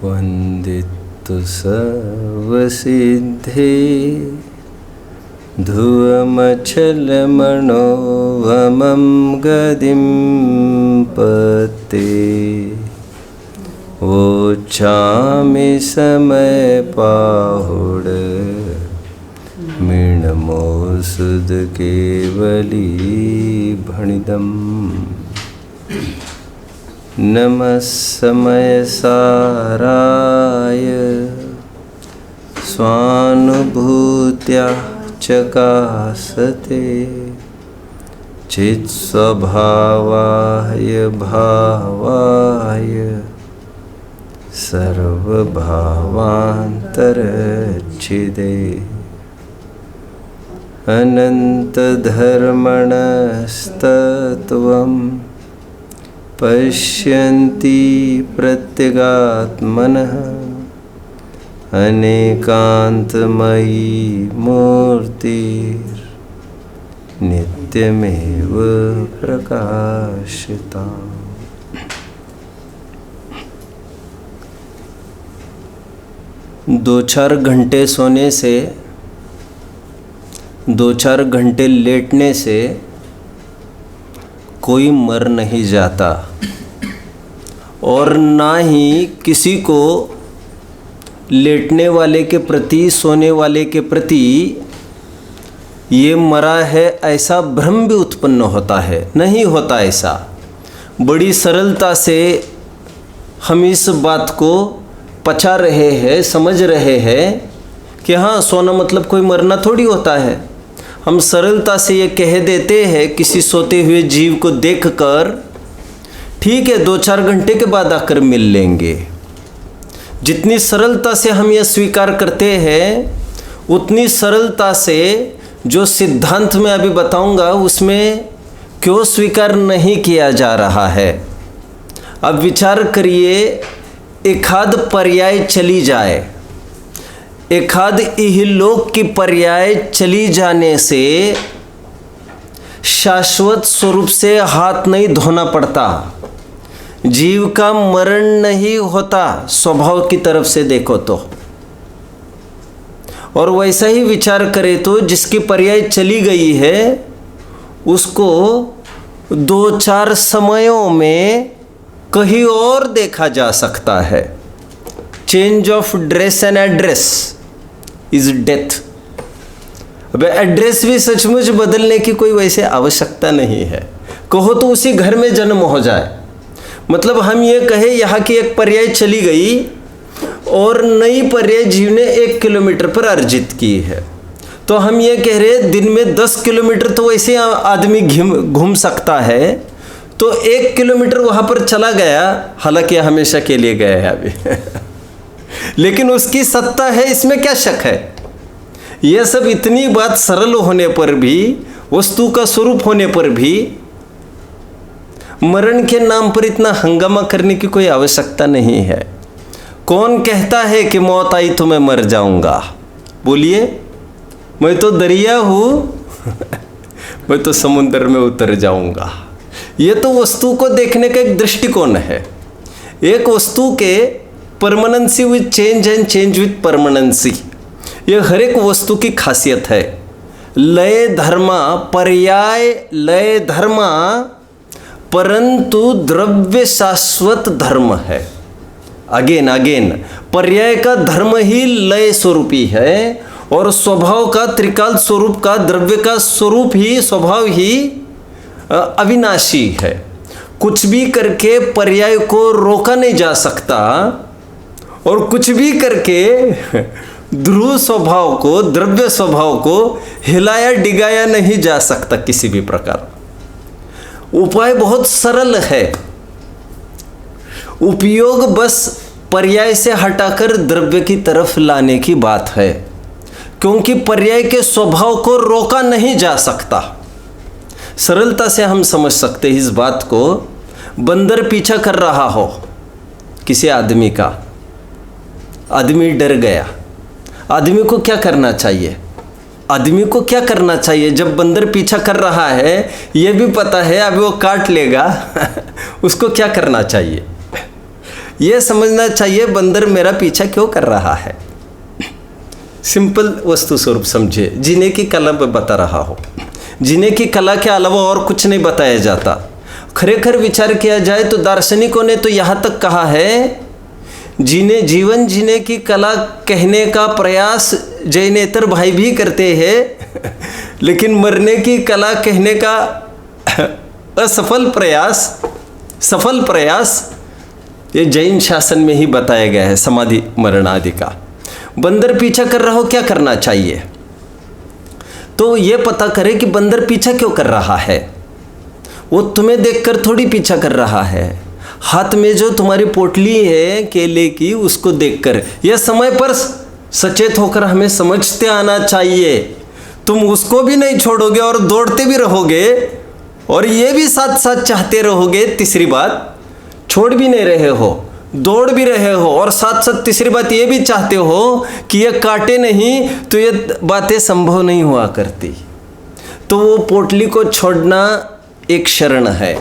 वन्दितु सर्वसिद्धे ध्रुवमचलमनोभमं गदिं पते वोचामि समयपाहुड मीणमोसुद केवली भणिदम् नमः समयसाराय स्वानुभूत्या चकासते चित्स्वभावाय भावाय सर्वभावान्तरच्छिदे अनन्तधर्मणस्तत्त्वं पश्यन्ति प्रत्यगात्मनः अनेकान्तमयी मूर्तिर्नित्यमेव प्रकाशिता। दो चार घंटे सोने से, दो चार घंटे लेटने से कोई मर नहीं जाता और ना ही किसी को लेटने वाले के प्रति, सोने वाले के प्रति ये मरा है ऐसा भ्रम भी उत्पन्न होता है। नहीं होता ऐसा। बड़ी सरलता से हम इस बात को पचा रहे हैं, समझ रहे हैं कि हाँ, सोना मतलब कोई मरना थोड़ी होता है। हम सरलता से ये कह देते हैं किसी सोते हुए जीव को देखकर, ठीक है 2-4 घंटे के बाद आकर मिल लेंगे। जितनी सरलता से हम ये स्वीकार करते हैं, उतनी सरलता से जो सिद्धांत में अभी बताऊंगा उसमें क्यों स्वीकार नहीं किया जा रहा है। अब विचार करिए, एकाध पर्याय चली जाए, एकाध इहलोक की पर्याय चली जाने से शाश्वत स्वरूप से हाथ नहीं धोना पड़ता, जीव का मरण नहीं होता स्वभाव की तरफ से देखो तो। और वैसा ही विचार करें तो जिसकी पर्याय चली गई है उसको 2-4 समयों में कहीं और देखा जा सकता है। Change of dress and address is death. अब एड्रेस भी सचमुच बदलने की कोई वैसे आवश्यकता नहीं है। कहो तो उसी घर में जन्म हो जाए। मतलब हम ये कहें यहाँ की एक पर्याय चली गई और नई पर्याय जीव ने 1 किलोमीटर पर अर्जित की है, तो हम ये कह रहे हैं दिन में 10 किलोमीटर तो वैसे आदमी घूम सकता है, तो 1 किलोमीटर वहाँ पर चला गया, हालांकि हमेशा के लिए गया है अभी लेकिन उसकी सत्ता है, इसमें क्या शक है। यह सब इतनी बात सरल होने पर भी, वस्तु का स्वरूप होने पर भी मरण के नाम पर इतना हंगामा करने की कोई आवश्यकता नहीं है। कौन कहता है कि मौत आई तो मैं मर जाऊंगा? बोलिए, मैं तो दरिया हूँ मैं तो समुद्र में उतर जाऊंगा। ये तो वस्तु को देखने का एक दृष्टिकोण है। एक वस्तु के permanency with change and change with permanency, ये हर एक वस्तु की खासियत है। लय धर्मा, पर्याय लय धर्मा, परंतु द्रव्य शाश्वत धर्म है। अगेन पर्याय का धर्म ही लय स्वरूपी है और स्वभाव का, त्रिकाल स्वरूप का, द्रव्य का स्वरूप ही, स्वभाव ही अविनाशी है। कुछ भी करके पर्याय को रोका नहीं जा सकता और कुछ भी करके ध्रुव स्वभाव को, द्रव्य स्वभाव को हिलाया डिगाया नहीं जा सकता किसी भी प्रकार। उपाय बहुत सरल है। उपयोग बस पर्याय से हटाकर द्रव्य की तरफ लाने की बात है, क्योंकि पर्याय के स्वभाव को रोका नहीं जा सकता। सरलता से हम समझ सकते हैं इस बात को। बंदर पीछा कर रहा हो किसी आदमी का, आदमी डर गया। आदमी को क्या करना चाहिए? आदमी को क्या करना चाहिए जब बंदर पीछा कर रहा है, यह भी पता है अभी वो काट लेगा उसको क्या करना चाहिए? ये समझना चाहिए बंदर मेरा पीछा क्यों कर रहा है। सिंपल वस्तु स्वरूप समझे, जीने की कला मैं बता रहा हूँ। जीने की कला के अलावा और कुछ नहीं बताया जाता। खरेखर विचार किया जाए तो दार्शनिकों ने तो यहाँ तक कहा है, जीवन जीने की कला कहने का प्रयास जैनेतर भाई भी करते हैं, लेकिन मरने की कला कहने का सफल प्रयास ये जैन शासन में ही बताया गया है, समाधि मरण आदि का। बंदर पीछा कर रहा हो, क्या करना चाहिए? तो ये पता करे कि बंदर पीछा क्यों कर रहा है। वो तुम्हें देखकर थोड़ी पीछा कर रहा है, हाथ में जो तुम्हारी पोटली है केले की उसको देखकर। यह समय पर सचेत होकर हमें समझते आना चाहिए। तुम उसको भी नहीं छोड़ोगे और दौड़ते भी रहोगे, और ये भी साथ साथ चाहते रहोगे। तीसरी बात, छोड़ भी नहीं रहे हो, दौड़ भी रहे हो, और साथ साथ तीसरी बात ये भी चाहते हो कि ये काटे नहीं, तो ये बातें संभव नहीं हुआ करती। तो वो पोटली को छोड़ना एक शरण है,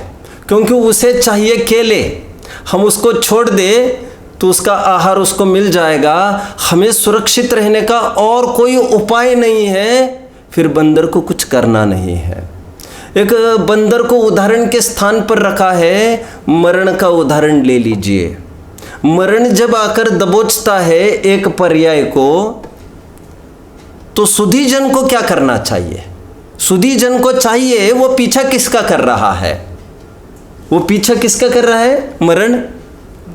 क्योंकि उसे चाहिए केले। हम उसको छोड़ दे तो उसका आहार उसको मिल जाएगा। हमें सुरक्षित रहने का और कोई उपाय नहीं है, फिर बंदर को कुछ करना नहीं है। एक बंदर को उदाहरण के स्थान पर रखा है, मरण का उदाहरण ले लीजिए। मरण जब आकर दबोचता है एक पर्याय को, तो सुधीजन को क्या करना चाहिए? सुधीजन को चाहिए, वो पीछा किसका कर रहा है? वो पीछा किसका कर रहा है? मरण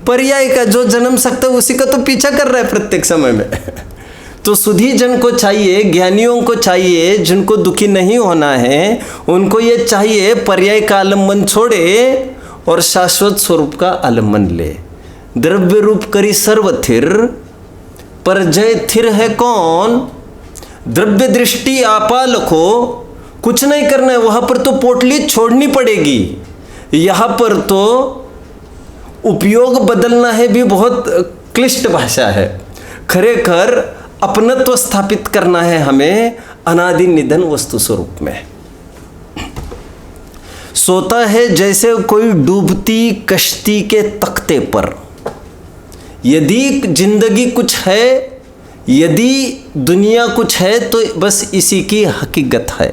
पर्याय का। जो जन्म सकता है उसी का तो पीछा कर रहा है प्रत्येक समय में। तो सुधीजन को चाहिए, ज्ञानियों को चाहिए, जिनको दुखी नहीं होना है, उनको ये चाहिए पर्याय का आलम्बन छोड़े और शाश्वत स्वरूप का आलम्बन ले। द्रव्य रूप करी सर्वथिर, पर जय थिर है कौन? द्रव्य दृष्टि आपाल को कुछ नहीं करना है, वहां पर तो पोटली छोड़नी पड़ेगी। यहां पर तो उपयोग बदलना है भी बहुत क्लिष्ट भाषा है। खरेखर अपनत्व स्थापित करना है हमें अनादि निधन वस्तु स्वरूप में। सोता है जैसे कोई डूबती कश्ती के तख्ते पर। यदि जिंदगी कुछ है, यदि दुनिया कुछ है, तो बस इसी की हकीकत है।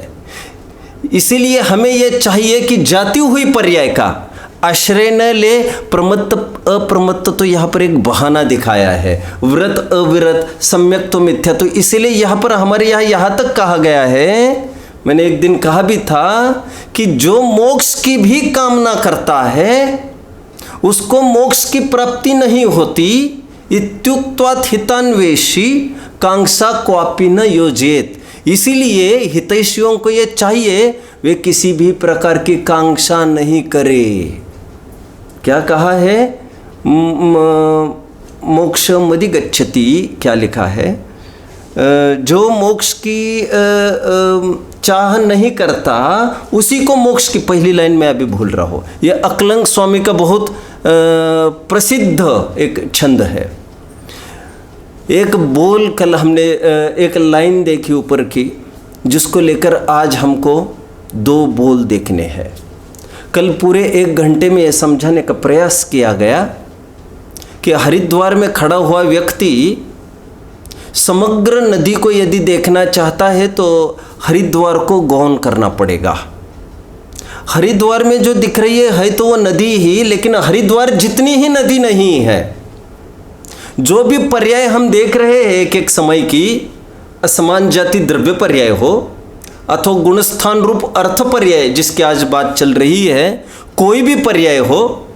इसीलिए हमें यह चाहिए कि जाती हुई पर्याय का आश्रय न ले। प्रमत्त अप्रमत्त तो यहाँ पर एक बहाना दिखाया है, व्रत अविरत, सम्यक तो मिथ्या। तो इसीलिए यहाँ पर हमारे यहाँ तक कहा गया है, मैंने एक दिन कहा भी था कि जो मोक्ष की भी कामना करता है उसको मोक्ष की प्राप्ति नहीं होती। इत्युक्त्वात् हितान्वेषी कांक्षा क्वापि न योजेत। इसीलिए हितैषियों को ये चाहिए वे किसी भी प्रकार की कांक्षा नहीं करे। क्या कहा है? मोक्ष मदि गच्छति, क्या लिखा है? जो मोक्ष की चाह नहीं करता उसी को मोक्ष की, पहली लाइन में अभी भूल रहा हो। यह अकलंग स्वामी का बहुत प्रसिद्ध एक छंद है। एक बोल कल हमने एक लाइन देखी ऊपर की, जिसको लेकर आज हमको दो बोल देखने हैं। कल पूरे 1 घंटे में यह समझाने का प्रयास किया गया कि हरिद्वार में खड़ा हुआ व्यक्ति समग्र नदी को यदि देखना चाहता है तो हरिद्वार को गौन करना पड़ेगा। हरिद्वार में जो दिख रही है तो वो नदी ही, लेकिन हरिद्वार जितनी ही नदी नहीं है। जो भी पर्याय हम देख रहे हैं एक समय की, असमान जाति द्रव्य पर्याय हो अथवा गुणस्थान रूप अर्थ पर्याय जिसकी आज बात चल रही है, कोई भी पर्याय हो,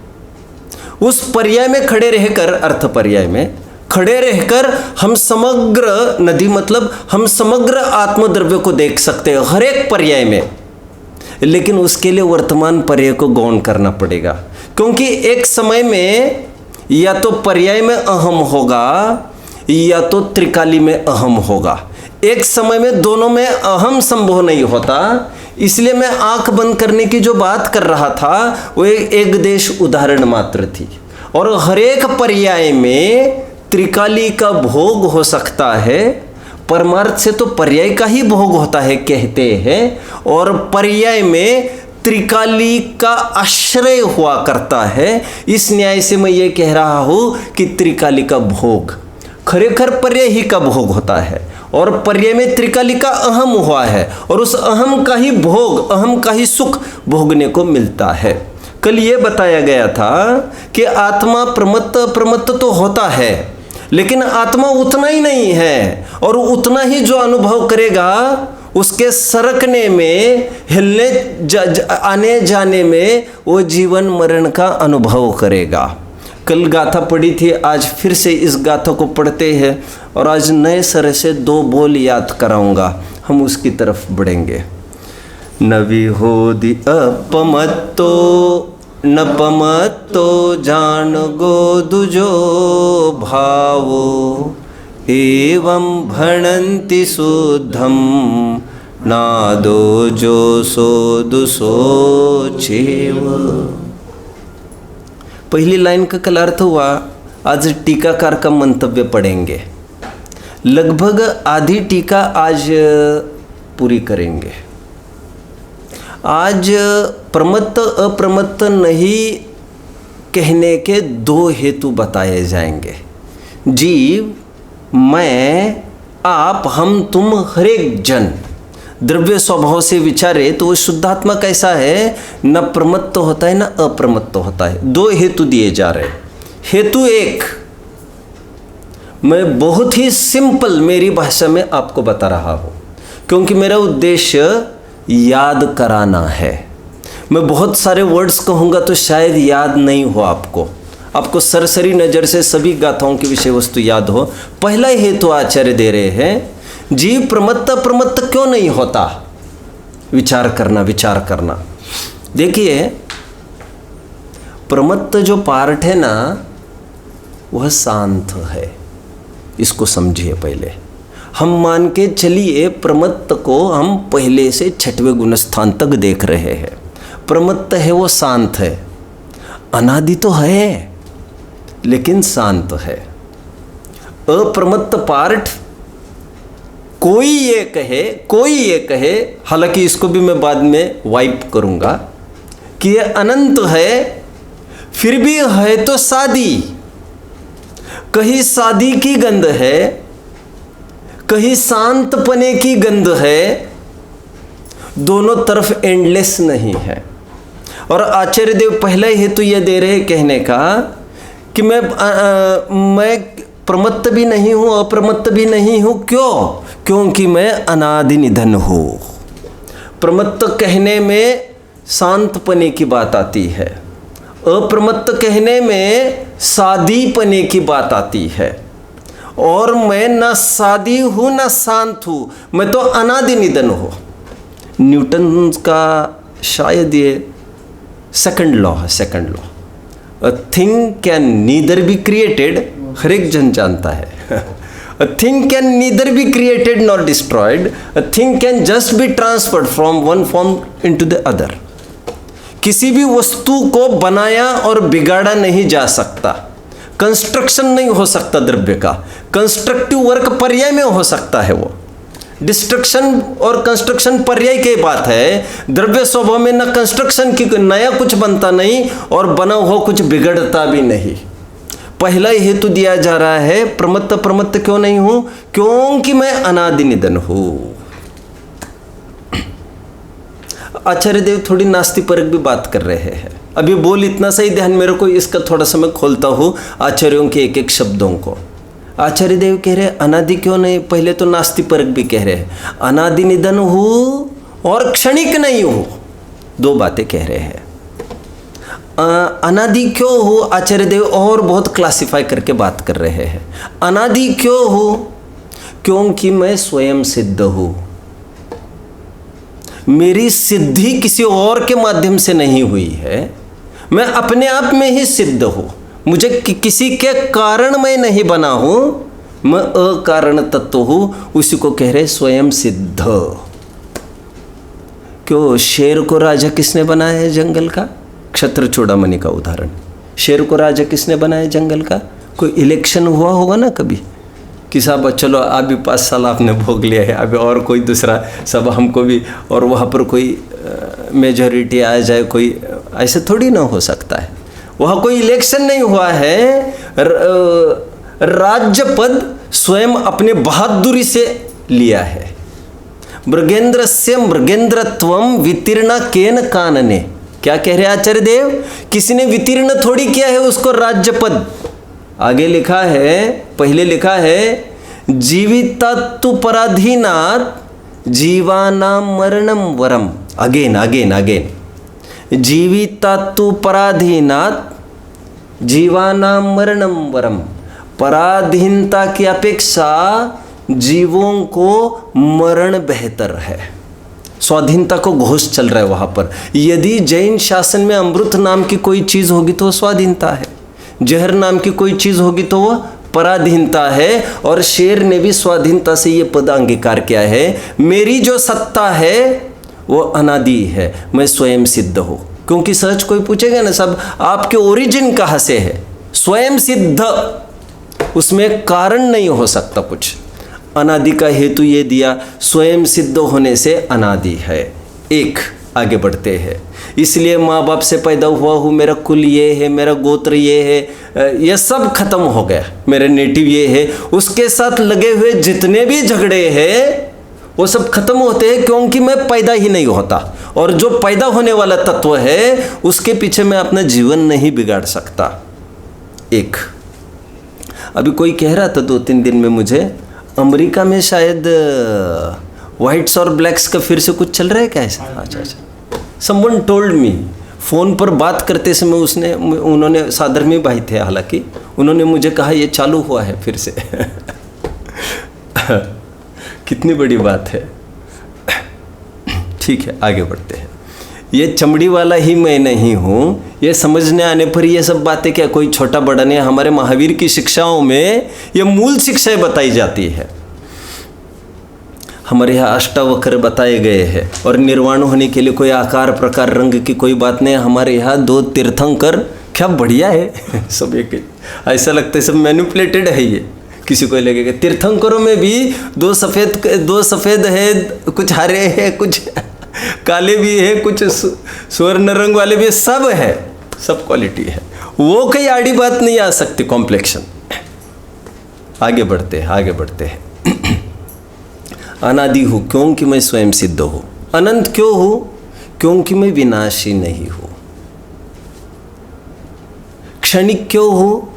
उस पर्याय में खड़े रहकर, अर्थ पर्याय में खड़े रहकर हम समग्र नदी मतलब हम समग्र आत्मद्रव्य को देख सकते हैं हर एक पर्याय में। लेकिन उसके लिए वर्तमान पर्याय को गौण करना पड़ेगा, क्योंकि एक समय में या तो पर्याय में अहम होगा या तो त्रिकाली में अहम होगा। एक समय में दोनों में अहम संभव नहीं होता। इसलिए मैं आंख बंद करने की जो बात कर रहा था वो एक देश उदाहरण मात्र थी, और हर एक पर्याय में त्रिकाली का भोग हो सकता है। परमार्थ से तो पर्याय का ही भोग होता है कहते हैं, और पर्याय में त्रिकाली का आश्रय हुआ करता है। इस न्याय से मैं ये कह रहा हूँ कि त्रिकाली का भोग खरेखर पर्याय ही का भोग होता है, और पर्याय में त्रिकाली का अहम हुआ है, और उस अहम का ही भोग, अहम का ही सुख भोगने को मिलता है। कल ये बताया गया था कि आत्मा प्रमत्त तो होता है, लेकिन आत्मा उतना ही नहीं है, और उतना ही जो अनुभव करेगा उसके सरकने में, हिलने आने जाने में वो जीवन मरण का अनुभव करेगा। कल गाथा पढ़ी थी, आज फिर से इस गाथा को पढ़ते हैं, और आज नए सिरे से 2 बोल याद कराऊंगा, हम उसकी तरफ बढ़ेंगे। नवी होदि अपमत्तो नपमत्तो जान गो दुजो भावो एवं भणन्ति शुद्धम नादो जो सो दुसो चेव। पहली लाइन का कल अर्थ हुआ, आज टीकाकार का मंतव्य पढ़ेंगे। लगभग आधी टीका आज पूरी करेंगे। आज प्रमत्त अप्रमत्त नहीं कहने के 2 हेतु बताए जाएंगे। जीव, मैं, आप, हम, तुम, हर एक जन द्रव्य स्वभाव से विचारे तो वो शुद्धात्मा कैसा है, न प्रमत्त होता है न अप्रमत्त होता है। 2 हेतु दिए जा रहे। हेतु 1 मैं बहुत ही सिंपल मेरी भाषा में आपको बता रहा हूँ, क्योंकि मेरा उद्देश्य याद कराना है। मैं बहुत सारे वर्ड्स कहूँगा तो शायद याद नहीं हो आपको सरसरी नज़र से सभी गाथाओं की विषय वस्तु याद हो। पहला हेतु आचार्य दे रहे हैं, जीव प्रमत्त क्यों नहीं होता, विचार करना। देखिए, प्रमत्त जो पार्ट है ना, वह शांत है, इसको समझिए। पहले हम मान के चलिए प्रमत्त को हम पहले से 6वें गुणस्थान तक देख रहे हैं। प्रमत्त है वो शांत है, अनादि तो है लेकिन शांत है। अप्रमत्त पार्ट कोई ये कहे, हालांकि इसको भी मैं बाद में वाइप करूंगा कि ये अनंत है, फिर भी है तो सादी। कहीं सादी की गंध है, कहीं शांतपने की गंध है, दोनों तरफ एंडलेस नहीं है। और आचार्य देव पहला हेतु यह दे रहे कहने का कि मैं प्रमत्त भी नहीं हूँ, अप्रमत्त भी नहीं हूँ। क्योंकि मैं अनादि निधन हूँ। प्रमत्त कहने में शांतपने की बात आती है, अप्रमत्त कहने में सादीपने की बात आती है, और मैं न सादी हूँ न शांत हूँ, मैं तो अनादि निधन हूँ। न्यूटन का शायद ये सेकंड लॉ है, second law, a thing can neither be created, हर एक जन जानता है। A thing can neither be created nor destroyed, a thing can just be transferred from one form into the other. किसी भी वस्तु को बनाया और बिगाड़ा नहीं जा सकता, कंस्ट्रक्शन नहीं हो सकता द्रव्य का, कंस्ट्रक्टिव वर्क पर्याय में हो सकता है। वो डिस्ट्रक्शन और कंस्ट्रक्शन पर्याय की बात है। द्रव्य स्वभाव में न कंस्ट्रक्शन की नया कुछ बनता नहीं और बना हुआ कुछ बिगड़ता भी नहीं। पहला हेतु दिया जा रहा है, प्रमत्त क्यों नहीं हूं, क्योंकि मैं अनादि निधन हूं। आचार्य देव थोड़ी नास्ति परक भी बात कर रहे हैं। अभी बोल इतना सही ध्यान मेरे को, इसका थोड़ा सा मैं खोलता हूं आचार्यों के एक एक शब्दों को। आचार्य देव कह रहे अनादि क्यों नहीं, पहले तो नास्ति परक भी कह रहे हैं अनादि निधन हूँ और क्षणिक नहीं हूँ, 2 बातें कह रहे हैं। अनादि क्यों हो, आचार्य देव और बहुत क्लासिफाई करके बात कर रहे हैं। अनादि क्यों हो, क्योंकि मैं स्वयं सिद्ध हूँ, मेरी सिद्धि किसी और के माध्यम से नहीं हुई है, मैं अपने आप में ही सिद्ध हूँ। मुझे किसी के कारण मैं नहीं बना हूँ, मैं अकारण तत्व हूँ, उसी को कह रहे स्वयं सिद्ध। क्यों, शेर को राजा किसने बनाया है जंगल का? क्षत्र चूड़ामणि का उदाहरण। शेर को राजा किसने बनाया जंगल का? कोई इलेक्शन हुआ होगा ना कभी, कि साहब चलो अभी 5 साल आपने भोग लिया है, अभी और कोई दूसरा सब हमको भी, और वहाँ पर कोई मेजॉरिटी आ जाए, कोई ऐसे थोड़ी ना हो सकता है। वहाँ कोई इलेक्शन नहीं हुआ है, राज्य पद स्वयं अपने बहादुरी से लिया है। मृगेंद्रस्य मृगेंद्रत्वम वितीर्ण केन कानने, क्या कह रहे आचार्य देव, किसी ने वितीर्ण थोड़ी किया है उसको राज्य पद। आगे लिखा है, पहले लिखा है जीवितात्तु पराधीनात् जीवानाम मरणम वरम। अगेन अगेन अगेन, जीवितात्तु पराधीनात् जीवानाम मरणम वरम। पराधीनता की अपेक्षा जीवों को मरण बेहतर है। स्वाधीनता को घोष चल रहा है वहाँ पर। यदि जैन शासन में अमृत नाम की कोई चीज़ होगी तो वो स्वाधीनता है, जहर नाम की कोई चीज़ होगी तो वो पराधीनता है। और शेर ने भी स्वाधीनता से ये पद अंगीकार किया है, मेरी जो सत्ता है वो अनादि है, मैं स्वयं सिद्ध हूँ। क्योंकि सहज कोई पूछेगा ना, सब आपके ओरिजिन कहाँ से है, स्वयं सिद्ध, उसमें कारण नहीं हो सकता कुछ। अनादि का हेतु ये दिया, स्वयं सिद्ध होने से अनादि है। एक, आगे बढ़ते हैं। इसलिए माँ बाप से पैदा हुआ हूँ, मेरा कुल ये है, मेरा गोत्र ये है, ये सब खत्म हो गया, मेरा नेटिव ये है। उसके साथ लगे हुए जितने भी झगड़े हैं वो सब खत्म होते हैं, क्योंकि मैं पैदा ही नहीं होता। और जो पैदा होने वाला तत्व है उसके पीछे मैं अपना जीवन नहीं बिगाड़ सकता। एक, अभी कोई कह रहा था 2-3 दिन में मुझे, अमेरिका में शायद वाइट्स और ब्लैक्स का फिर से कुछ चल रहा है क्या ऐसा? अच्छा, समवन टोल्ड मी, फ़ोन पर बात करते समय उन्होंने, साधर्मी भाई थे हालांकि, उन्होंने मुझे कहा ये चालू हुआ है फिर से। कितनी बड़ी बात है। ठीक है, आगे बढ़ते हैं। ये चमड़ी वाला ही मैं नहीं हूँ, ये समझने आने पर ये सब बातें क्या कोई छोटा बड़ा नहीं। हमारे महावीर की शिक्षाओं में ये मूल शिक्षाएं बताई जाती है। हमारे यहाँ अष्टावक्र बताए गए हैं, और निर्वाण होने के लिए कोई आकार प्रकार रंग की कोई बात नहीं। हमारे यहाँ 2 तीर्थंकर, क्या बढ़िया है। सब एक ऐसा लगता है सब मैनिपुलेटेड है। ये किसी को लगेगा तीर्थंकरों में भी 2 सफ़ेद है, कुछ हरे है, कुछ काले भी है, कुछ स्वर्ण रंग वाले भी, सब है, सब क्वालिटी है। वो कोई आड़ी बात नहीं आ सकती कॉम्प्लेक्शन। आगे बढ़ते हैं, आगे बढ़ते हैं। अनादि हूँ क्योंकि मैं स्वयं सिद्ध हूँ। अनंत क्यों हूँ? क्योंकि मैं विनाशी नहीं हूँ। क्षणिक क्यों हूँ?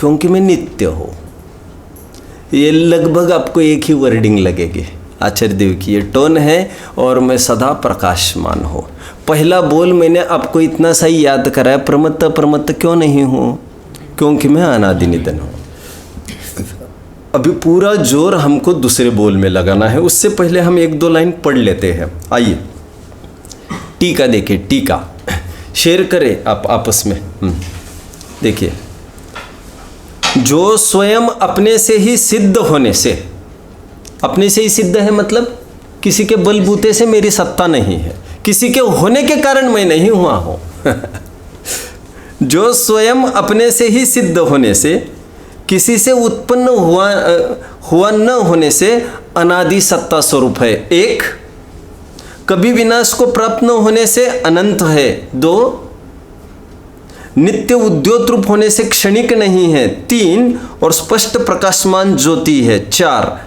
क्योंकि मैं नित्य हूँ। ये लगभग आपको एक ही वर्डिंग लगेगी आचार्य देव की, ये टोन है। और मैं सदा प्रकाशमान हूँ। पहला बोल मैंने आपको इतना सही याद कराया, प्रमत्त प्रमत्त क्यों नहीं हूँ? क्योंकि मैं अनादि निधन हूँ। अभी पूरा जोर हमको दूसरे बोल में लगाना है, उससे पहले हम 1-2 लाइन पढ़ लेते हैं। आइए टीका देखिए, टीका शेयर करें आप आपस में। देखिए, जो स्वयं अपने से ही सिद्ध होने से, अपने से ही सिद्ध है मतलब किसी के बलबूते से मेरी सत्ता नहीं है, किसी के होने के कारण मैं नहीं हुआ हूँ। जो स्वयं अपने से ही सिद्ध होने से, किसी से उत्पन्न हुआ न होने से अनादि सत्ता स्वरूप है। 1, कभी विनाश को प्राप्त न होने से अनंत है। 2, नित्य उद्योतरूप होने से क्षणिक नहीं है। 3, और स्पष्ट प्रकाशमान ज्योति है। 4,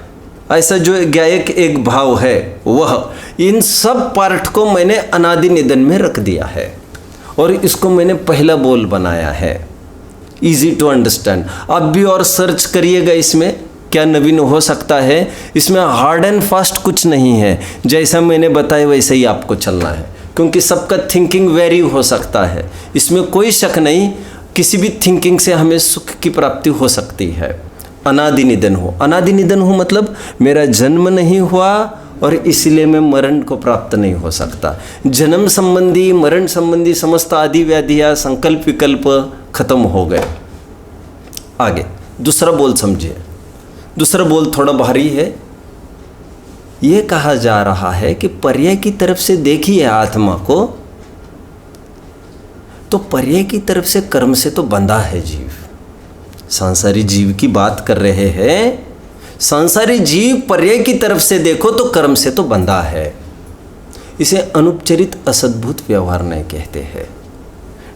ऐसा जो गायक एक भाव है वह। इन सब पार्ट को मैंने अनादि निधन में रख दिया है, और इसको मैंने पहला बोल बनाया है। Easy to understand. आप भी और सर्च करिएगा इसमें क्या नवीन हो सकता है। इसमें हार्ड एंड फास्ट कुछ नहीं है, जैसा मैंने बताया वैसे ही आपको चलना है, क्योंकि सबका थिंकिंग वेरी हो सकता है। इसमें कोई शक नहीं, किसी भी थिंकिंग से हमें सुख की प्राप्ति हो सकती है। अनादि निधन हो, अनादि निधन हो मतलब मेरा जन्म नहीं हुआ और इसलिए मैं मरण को प्राप्त नहीं हो सकता। जन्म संबंधी, मरण संबंधी समस्त आदि व्याधियाँ, संकल्प विकल्प खत्म हो गए। आगे दूसरा बोल समझिए। दूसरा बोल थोड़ा भारी है। ये कहा जा रहा है कि पर्याय की तरफ से देखिए आत्मा को, तो पर्याय की तरफ से कर्म से तो बंधा है जीव। सांसारिक जीव की बात कर रहे हैं। सांसारी जीव पर्याय की तरफ से देखो तो कर्म से तो बंधा है। इसे अनुपचरित असद्भुत व्यवहार नहीं कहते हैं।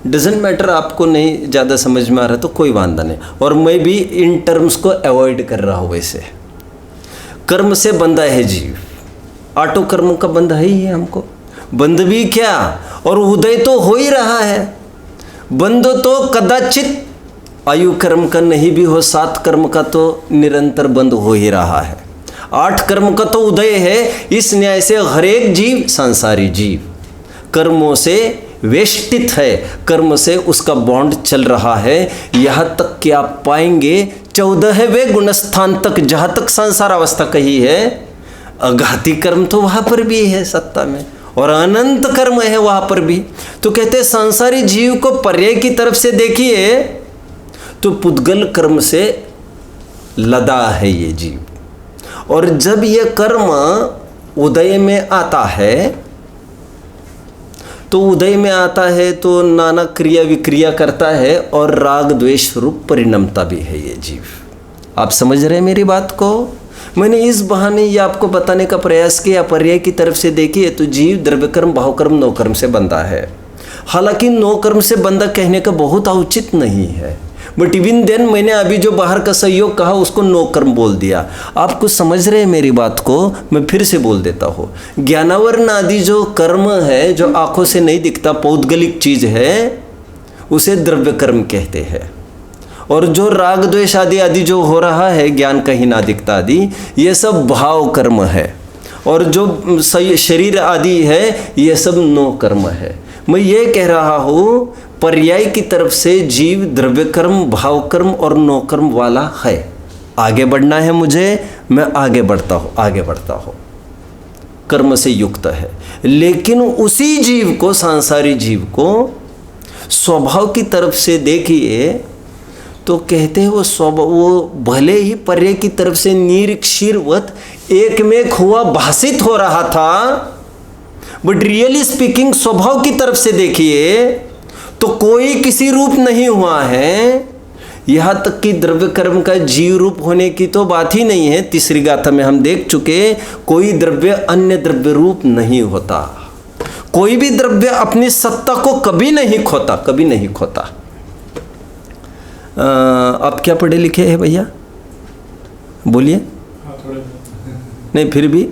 डजेंट मैटर, आपको नहीं ज़्यादा समझ में आ रहा तो कोई वांदा नहीं, और मैं भी इन टर्म्स को अवॉइड कर रहा हूँ। वैसे कर्म से बंधा है जीव, ऑटो कर्म का बंध है ही है हमको। बंध भी क्या, और उदय तो हो ही रहा है। बंध तो कदाचित आयु कर्म का नहीं भी हो, 7 कर्म का तो निरंतर बंद हो ही रहा है, 8 कर्म का तो उदय है। इस न्याय से हर एक जीव, सांसारी जीव, कर्मों से वेष्टित है, कर्म से उसका बॉन्ड चल रहा है। यहाँ तक कि आप पाएंगे 14वें गुणस्थान तक, जहाँ तक संसार अवस्था कही है, अघाती कर्म तो वहाँ पर भी है सत्ता में, और अनंत कर्म है वहाँ पर भी। तो कहते हैं सांसारी जीव को पर्याय की तरफ से देखिए तो पुद्गल कर्म से लदा है ये जीव, और जब ये कर्म उदय में आता है तो उदय में आता है तो नाना क्रिया विक्रिया करता है, और राग द्वेष रूप परिणमता भी है ये जीव। आप समझ रहे हैं मेरी बात को? मैंने इस बहाने ये आपको बताने का प्रयास किया, पर्याय की तरफ से देखिए तो जीव द्रव्यकर्म, भावकर्म, नौकर्म से बंधा है। हालांकि नौकर्म से बंधा कहने का बहुत औचित नहीं है, बट इवन देन मैंने अभी जो बाहर का सहयोग कहा उसको नो कर्म बोल दिया। आप कुछ समझ रहे हैं मेरी बात को? मैं फिर से बोल देता हूँ। ज्ञानावरण आदि जो कर्म है, जो आंखों से नहीं दिखता, पौद्गलिक चीज है, उसे द्रव्य कर्म कहते हैं। और जो राग द्वेष आदि आदि जो हो रहा है, ज्ञान कहीं ना दिखता आदि, ये सब भाव कर्म है। और जो शरीर आदि है, ये सब नो कर्म है। मैं ये कह रहा हूँ पर्याय की तरफ से जीव द्रव्य कर्म, भाव कर्म और नो कर्म वाला है। आगे बढ़ना है मुझे, मैं आगे बढ़ता हूँ, कर्म से युक्त है। लेकिन उसी जीव को, सांसारी जीव को स्वभाव की तरफ से देखिए तो कहते हैं वो भले ही पर्याय की तरफ से नीर क्षीरवत एक में हुआ भाषित हो रहा था, बट रियली स्पीकिंग स्वभाव की तरफ से देखिए तो कोई किसी रूप नहीं हुआ है। यहाँ तक कि द्रव्य कर्म का जीव रूप होने की तो बात ही नहीं है। तीसरी गाथा में हम देख चुके, कोई द्रव्य अन्य द्रव्य रूप नहीं होता। कोई भी द्रव्य अपनी सत्ता को कभी नहीं खोता। आप क्या पढ़े लिखे हैं भैया? बोलिए। नहीं फिर भी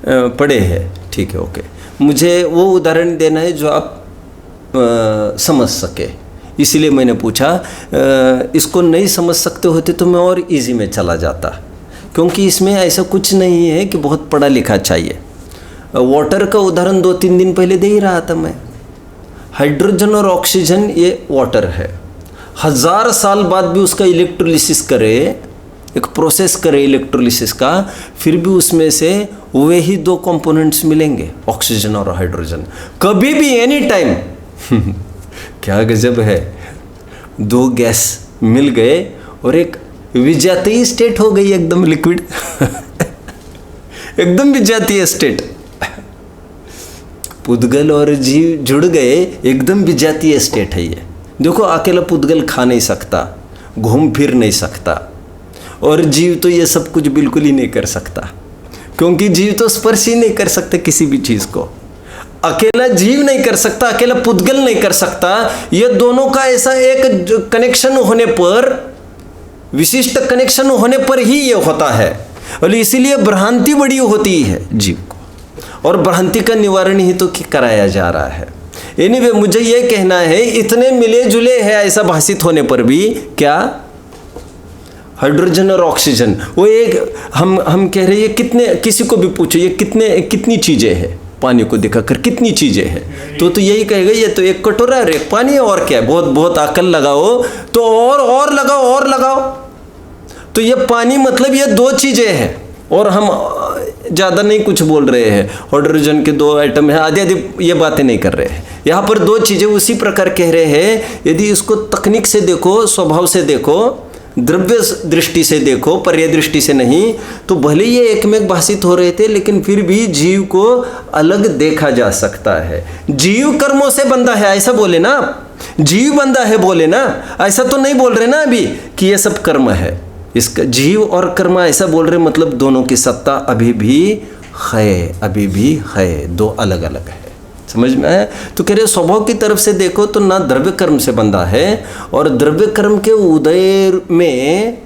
पढ़े हैं, ठीक है, ओके। मुझे वो उदाहरण देना है जो आप समझ सके, इसलिए मैंने पूछा। इसको नहीं समझ सकते होते तो मैं और इजी में चला जाता, क्योंकि इसमें ऐसा कुछ नहीं है कि बहुत पढ़ा लिखा चाहिए। वाटर का उदाहरण 2-3 दिन पहले दे ही रहा था मैं। हाइड्रोजन और ऑक्सीजन ये वाटर है, 1000 साल बाद भी उसका इलेक्ट्रोलिसिस करे, एक प्रोसेस करे इलेक्ट्रोलिसिस का, फिर भी उसमें से वे ही 2 कंपोनेंट्स मिलेंगे, ऑक्सीजन और हाइड्रोजन, कभी भी एनी टाइम। क्या गजब है, 2 गैस मिल गए और एक विजातीय स्टेट हो गई, एकदम लिक्विड। एकदम विजातीय स्टेट। पुद्गल और जीव जुड़ गए, एकदम विजातीय स्टेट है ये। देखो अकेला पुद्गल खा नहीं सकता, घूम फिर नहीं सकता, और जीव तो ये सब कुछ बिल्कुल ही नहीं कर सकता, क्योंकि जीव तो स्पर्श ही नहीं कर सकते किसी भी चीज को। अकेला जीव नहीं कर सकता, अकेला पुद्गल नहीं कर सकता। ये दोनों का ऐसा एक कनेक्शन होने पर, विशिष्ट कनेक्शन होने पर ही ये होता है, और इसीलिए भ्रांति बड़ी होती है जीव को, और भ्रांति का निवारण ही तो कराया जा रहा है। एनीवे, मुझे ये कहना है, इतने मिले जुले हैं ऐसा भाषित होने पर भी, क्या हाइड्रोजन और ऑक्सीजन, वो एक हम कह रहे हैं कितने, किसी को भी पूछो ये कितनी चीजें हैं, पानी को दिखाकर कितनी चीजें हैं, तो यही कहेगा ये तो एक कटोरा और एक पानी है, और क्या है। बहुत अकल लगाओ तो और लगाओ तो ये पानी मतलब ये 2 चीजें हैं, और हम ज़्यादा नहीं कुछ बोल रहे हैं। हाइड्रोजन के 2 आइटम है, आदि ये बातें नहीं कर रहे हैं। यहाँ पर 2 चीज़ें उसी प्रकार कह रहे हैं। यदि इसको तकनीक से देखो, स्वभाव से देखो, द्रव्य दृष्टि से देखो, पर्याय दृष्टि से नहीं, तो भले ये एक में भाषित हो रहे थे, लेकिन फिर भी जीव को अलग देखा जा सकता है। जीव कर्मों से बंधा है ऐसा बोले ना, जीव बंधा है बोले ना, ऐसा तो नहीं बोल रहे ना अभी कि ये सब कर्म है। इसका जीव और कर्म ऐसा बोल रहे, मतलब दोनों की सत्ता अभी भी है, अभी भी है, दो अलग अलग है। समझ में आया? तो कह रहे स्वभाव की तरफ से देखो तो ना द्रव्य कर्म से बंधा है, और द्रव्य कर्म के उदय में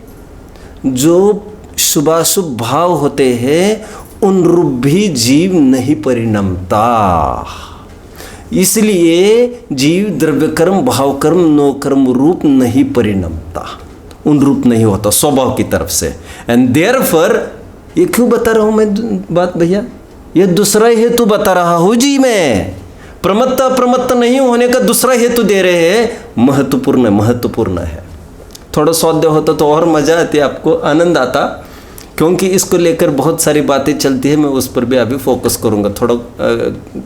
जो शुभाशुभ भाव होते हैं उन रूप भी जीव नहीं परिणमता। इसलिए जीव द्रव्य कर्म, भाव कर्म, नो कर्म रूप नहीं परिणमता, उन रूप नहीं होता स्वभाव की तरफ से। एंड देयरफॉर, ये क्यों बता रहा हूं मैं बात भैया, ये दूसरा हेतु बता रहा हूं जी मैं। प्रमत्त अप्रमत्त नहीं होने का दूसरा हेतु दे रहे हैं, महत्वपूर्ण महत्वपूर्ण है। थोड़ा स्वाध्याय होता तो और मजा आती, आपको आनंद आता, क्योंकि इसको लेकर बहुत सारी बातें चलती है। मैं उस पर भी अभी फोकस करूंगा, थोड़ा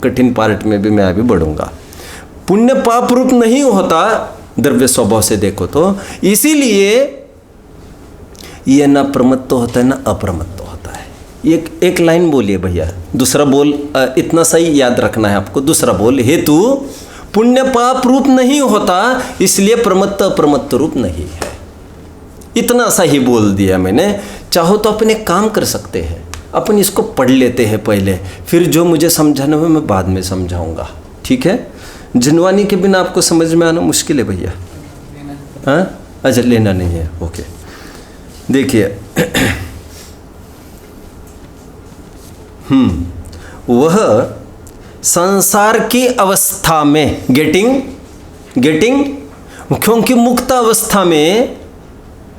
कठिन पार्ट में भी मैं अभी बढ़ूंगा। पुण्य पाप रूप नहीं होता द्रव्य स्वभाव से देखो तो, इसीलिए ये ना प्रमत्त होता है ना अप्रमत्त होता है। एक लाइन बोलिए भैया, दूसरा बोल इतना सही याद रखना है आपको। दूसरा बोल, हेतु पुण्य पाप रूप नहीं होता, इसलिए प्रमत्त अप्रमत्त रूप नहीं है। इतना सा ही बोल दिया मैंने। चाहो तो अपने काम कर सकते हैं, अपन इसको पढ़ लेते हैं पहले, फिर जो मुझे समझाना हो मैं बाद में समझाऊंगा, ठीक है? जिनवानी के बिना आपको समझ में आना मुश्किल है भैया। हाँ, अच्छा, लेना नहीं है, ओके। देखिए वह संसार की अवस्था में गेटिंग क्योंकि मुक्त अवस्था में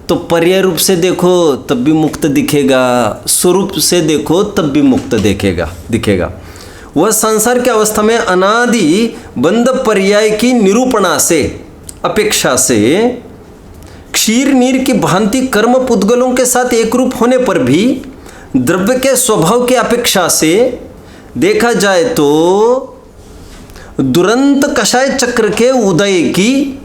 तो पर्याय रूप से देखो तब भी मुक्त दिखेगा, स्वरूप से देखो तब भी मुक्त दिखेगा। वह संसार की अवस्था में अनादि बंध पर्याय की निरूपणा से, अपेक्षा से, क्षीर नीर की भांति कर्म पुद्गलों के साथ एक रूप होने पर भी द्रव्य के स्वभाव की अपेक्षा से देखा जाए तो दुरंत कषाय चक्र के उदय की,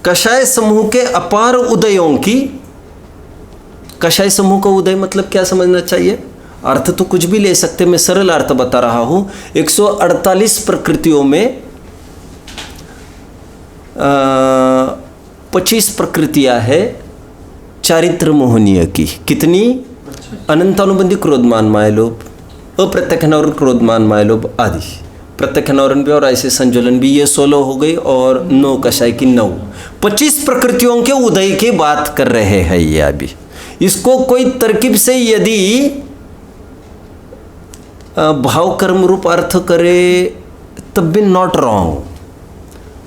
कषाय समूह के अपार उदयों की, कषाय समूह का उदय मतलब क्या समझना चाहिए? अर्थ तो कुछ भी ले सकते, मैं सरल अर्थ बता रहा हूं। 148 प्रकृतियों में 25 प्रकृतियां है चारित्र मोहनीय की। कितनी? अनंतानुबंधी क्रोधमान मायलोभ, अप्रत्यक्षनवरण क्रोधमान मायलोभ आदि, प्रत्यक्षनवरण भी और ऐसे संज्वलन भी, ये 16 हो गई, और 9 कषाय की 9, 25 प्रकृतियों के उदय की बात कर रहे हैं ये अभी। इसको कोई तरकीब से यदि भाव कर्म रूप अर्थ करे तब भी नॉट रॉन्ग,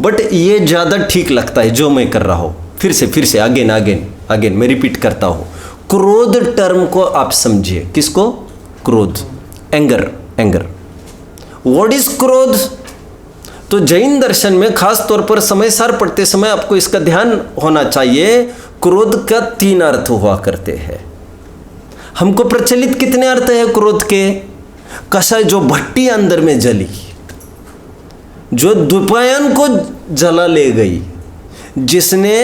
बट ये ज़्यादा ठीक लगता है जो मैं कर रहा हूँ। फिर से अगेन मैं रिपीट करता हूँ। क्रोध टर्म को आप समझिए। किसको? क्रोध, एंगर। व्हाट इज क्रोध? तो जैन दर्शन में खास तौर पर समय सार पढ़ते समय आपको इसका ध्यान होना चाहिए। क्रोध का 3 अर्थ हुआ करते हैं। हमको प्रचलित कितने अर्थ है क्रोध के? कषाय, जो भट्टी अंदर में जली, जो द्विपायन को जला ले गई, जिसने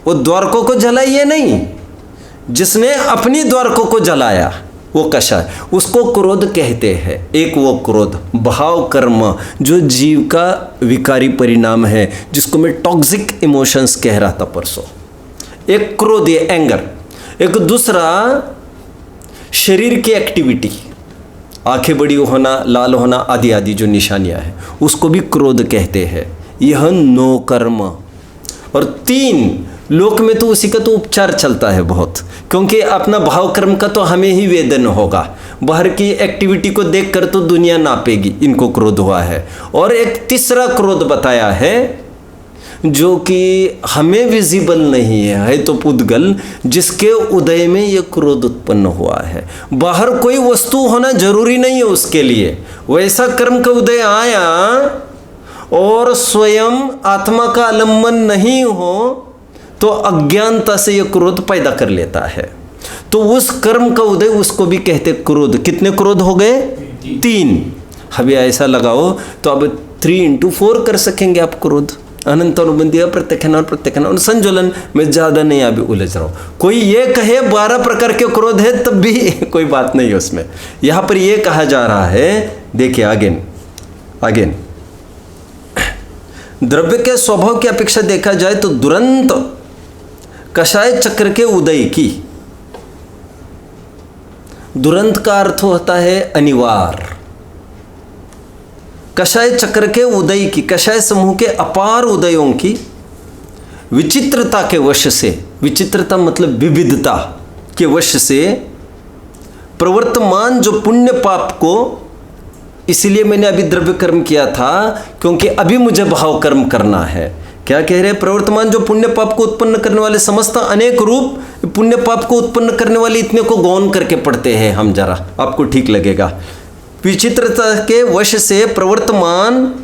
वो द्वारकों को जलाई, ये नहीं, जिसने अपनी द्वारकों को जलाया, वो कषाय, उसको क्रोध कहते हैं। एक वो क्रोध भाव कर्म जो जीव का विकारी परिणाम है, जिसको मैं टॉक्सिक इमोशंस कह रहा था परसों। एक क्रोध, ये एंगर। एक दूसरा शरीर की एक्टिविटी, आंखें बड़ी होना, लाल होना आदि आदि जो निशानियां हैं, उसको भी क्रोध कहते हैं। यह 9 कर्म। और 3 लोक में तो उसी का तो उपचार चलता है बहुत, क्योंकि अपना भाव कर्म का तो हमें ही वेदन होगा। बाहर की एक्टिविटी को देखकर तो दुनिया नापेगी, इनको क्रोध हुआ है। और एक तीसरा क्रोध बताया है जो कि हमें विजिबल नहीं है तो पुद्गल, जिसके उदय में ये क्रोध उत्पन्न हुआ है। बाहर कोई वस्तु होना जरूरी नहीं है उसके लिए। वैसा कर्म का उदय आया और स्वयं आत्मा का आलम्बन नहीं हो तो अज्ञानता से यह क्रोध पैदा कर लेता है। तो उस कर्म का उदय, उसको भी कहते क्रोध। कितने क्रोध हो गए? 3। अभी ऐसा लगाओ तो अब 3 × 4 कर सकेंगे आप क्रोध। अनंत अनुबंधी, प्रत्यक्षन और संज्वलन में ज़्यादा नहीं अभी उलझ रहा हूँ। कोई ये कहे 12 प्रकार के क्रोध है तब भी कोई बात नहीं है उसमें। यहाँ पर ये कहा जा रहा है, देखिए अगेन द्रव्य के स्वभाव की अपेक्षा देखा जाए तो दुरंत कषाय चक्र के उदय की। दुरंत का अर्थ होता है अनिवार्य। कषाय चक्र के उदय की, कषाय समूह के अपार उदयों की विचित्रता के वश से, विचित्रता मतलब विविधता के वश से प्रवर्तमान जो पुण्य पाप को, इसलिए मैंने अभी द्रव्य कर्म किया था क्योंकि अभी मुझे भाव कर्म करना है। क्या कह रहे हैं? प्रवर्तमान जो पुण्य पाप को उत्पन्न करने वाले समस्त अनेक रूप, पुण्य पाप को उत्पन्न करने वाले इतने को गौन करके पढ़ते हैं हम, जरा आपको ठीक लगेगा। विचित्रता के वश से प्रवर्तमान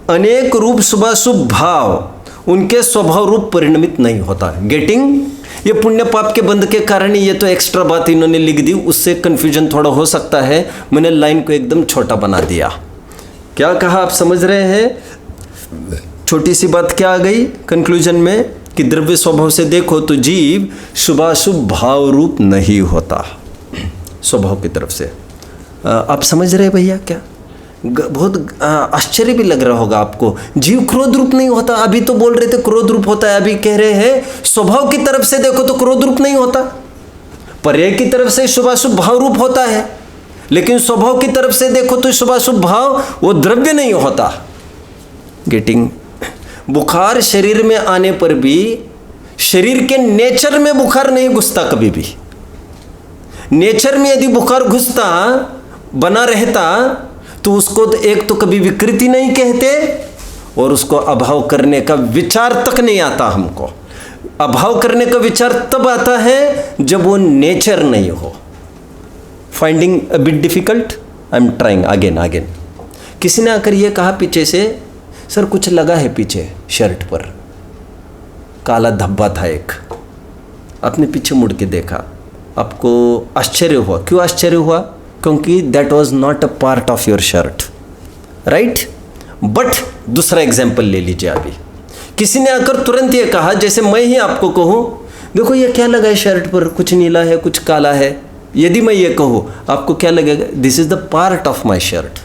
अनेक रूप शुभाशुभ भाव उनके स्वभाव रूप परिणमित नहीं होता। गेटिंग? ये पुण्य पाप के बंध के कारण ही, ये तो एक्स्ट्रा बात इन्होंने लिख दी, उससे कंफ्यूजन थोड़ा हो सकता है, मैंने लाइन को एकदम छोटा बना दिया। क्या कहा आप समझ रहे हैं? छोटी सी बात क्या आ गई कंक्लूजन में कि द्रव्य स्वभाव से देखो तो जीव शुभाशुभ भाव रूप नहीं होता स्वभाव की तरफ से। आप समझ रहे भैया? क्या बहुत आश्चर्य भी लग रहा होगा आपको। जीव क्रोध रूप नहीं होता, अभी तो बोल रहे थे क्रोध रूप होता है, अभी कह रहे हैं स्वभाव की तरफ से देखो तो क्रोध रूप नहीं होता। पर्याय की तरफ से शुभाशुभ भाव रूप होता है, लेकिन स्वभाव की तरफ से देखो तो शुभाशुभ भाव वो द्रव्य नहीं होता। गेटिंग? बुखार शरीर में आने पर भी शरीर के नेचर में बुखार नहीं घुसता कभी भी। नेचर में यदि बुखार घुसता, बना रहता, तो उसको तो एक तो कभी विकृति नहीं कहते और उसको अभाव करने का विचार तक नहीं आता। हमको अभाव करने का विचार तब आता है जब वो नेचर नहीं हो। Finding a bit difficult? I am trying again. किसी ने आकर ये कहा पीछे से, सर कुछ लगा है पीछे शर्ट पर, काला धब्बा था एक। आपने पीछे मुड़ के देखा, आपको आश्चर्य हुआ। क्यों आश्चर्य हुआ? क्योंकि that was not a part of your shirt, right? But दूसरा एग्जाम्पल ले लीजिए। अभी किसी ने आकर तुरंत ये कहा, जैसे मैं ही आपको कहूँ, देखो ये क्या लगा है शर्ट पर, कुछ नीला है कुछ काला है। यदि मैं ये कहूँ, आपको क्या लगेगा? This is the part of my shirt.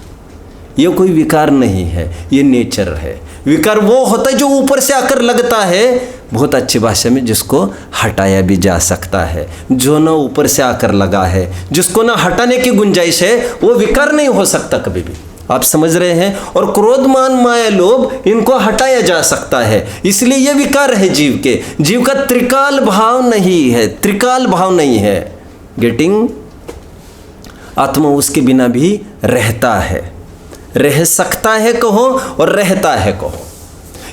ये कोई विकार नहीं है, ये नेचर है। विकार वो होता है जो ऊपर से आकर लगता है, बहुत अच्छी भाषा में, जिसको हटाया भी जा सकता है। जो ना ऊपर से आकर लगा है, जिसको ना हटाने की गुंजाइश है, वो विकार नहीं हो सकता कभी भी। आप समझ रहे हैं? और क्रोध मान माया लोभ, इनको हटाया जा सकता है, इसलिए ये विकार है जीव के। जीव का त्रिकाल भाव नहीं है, त्रिकाल भाव नहीं है। गेटिंग? आत्मा उसके बिना भी रहता है, रह सकता है कहो और रहता है कहो।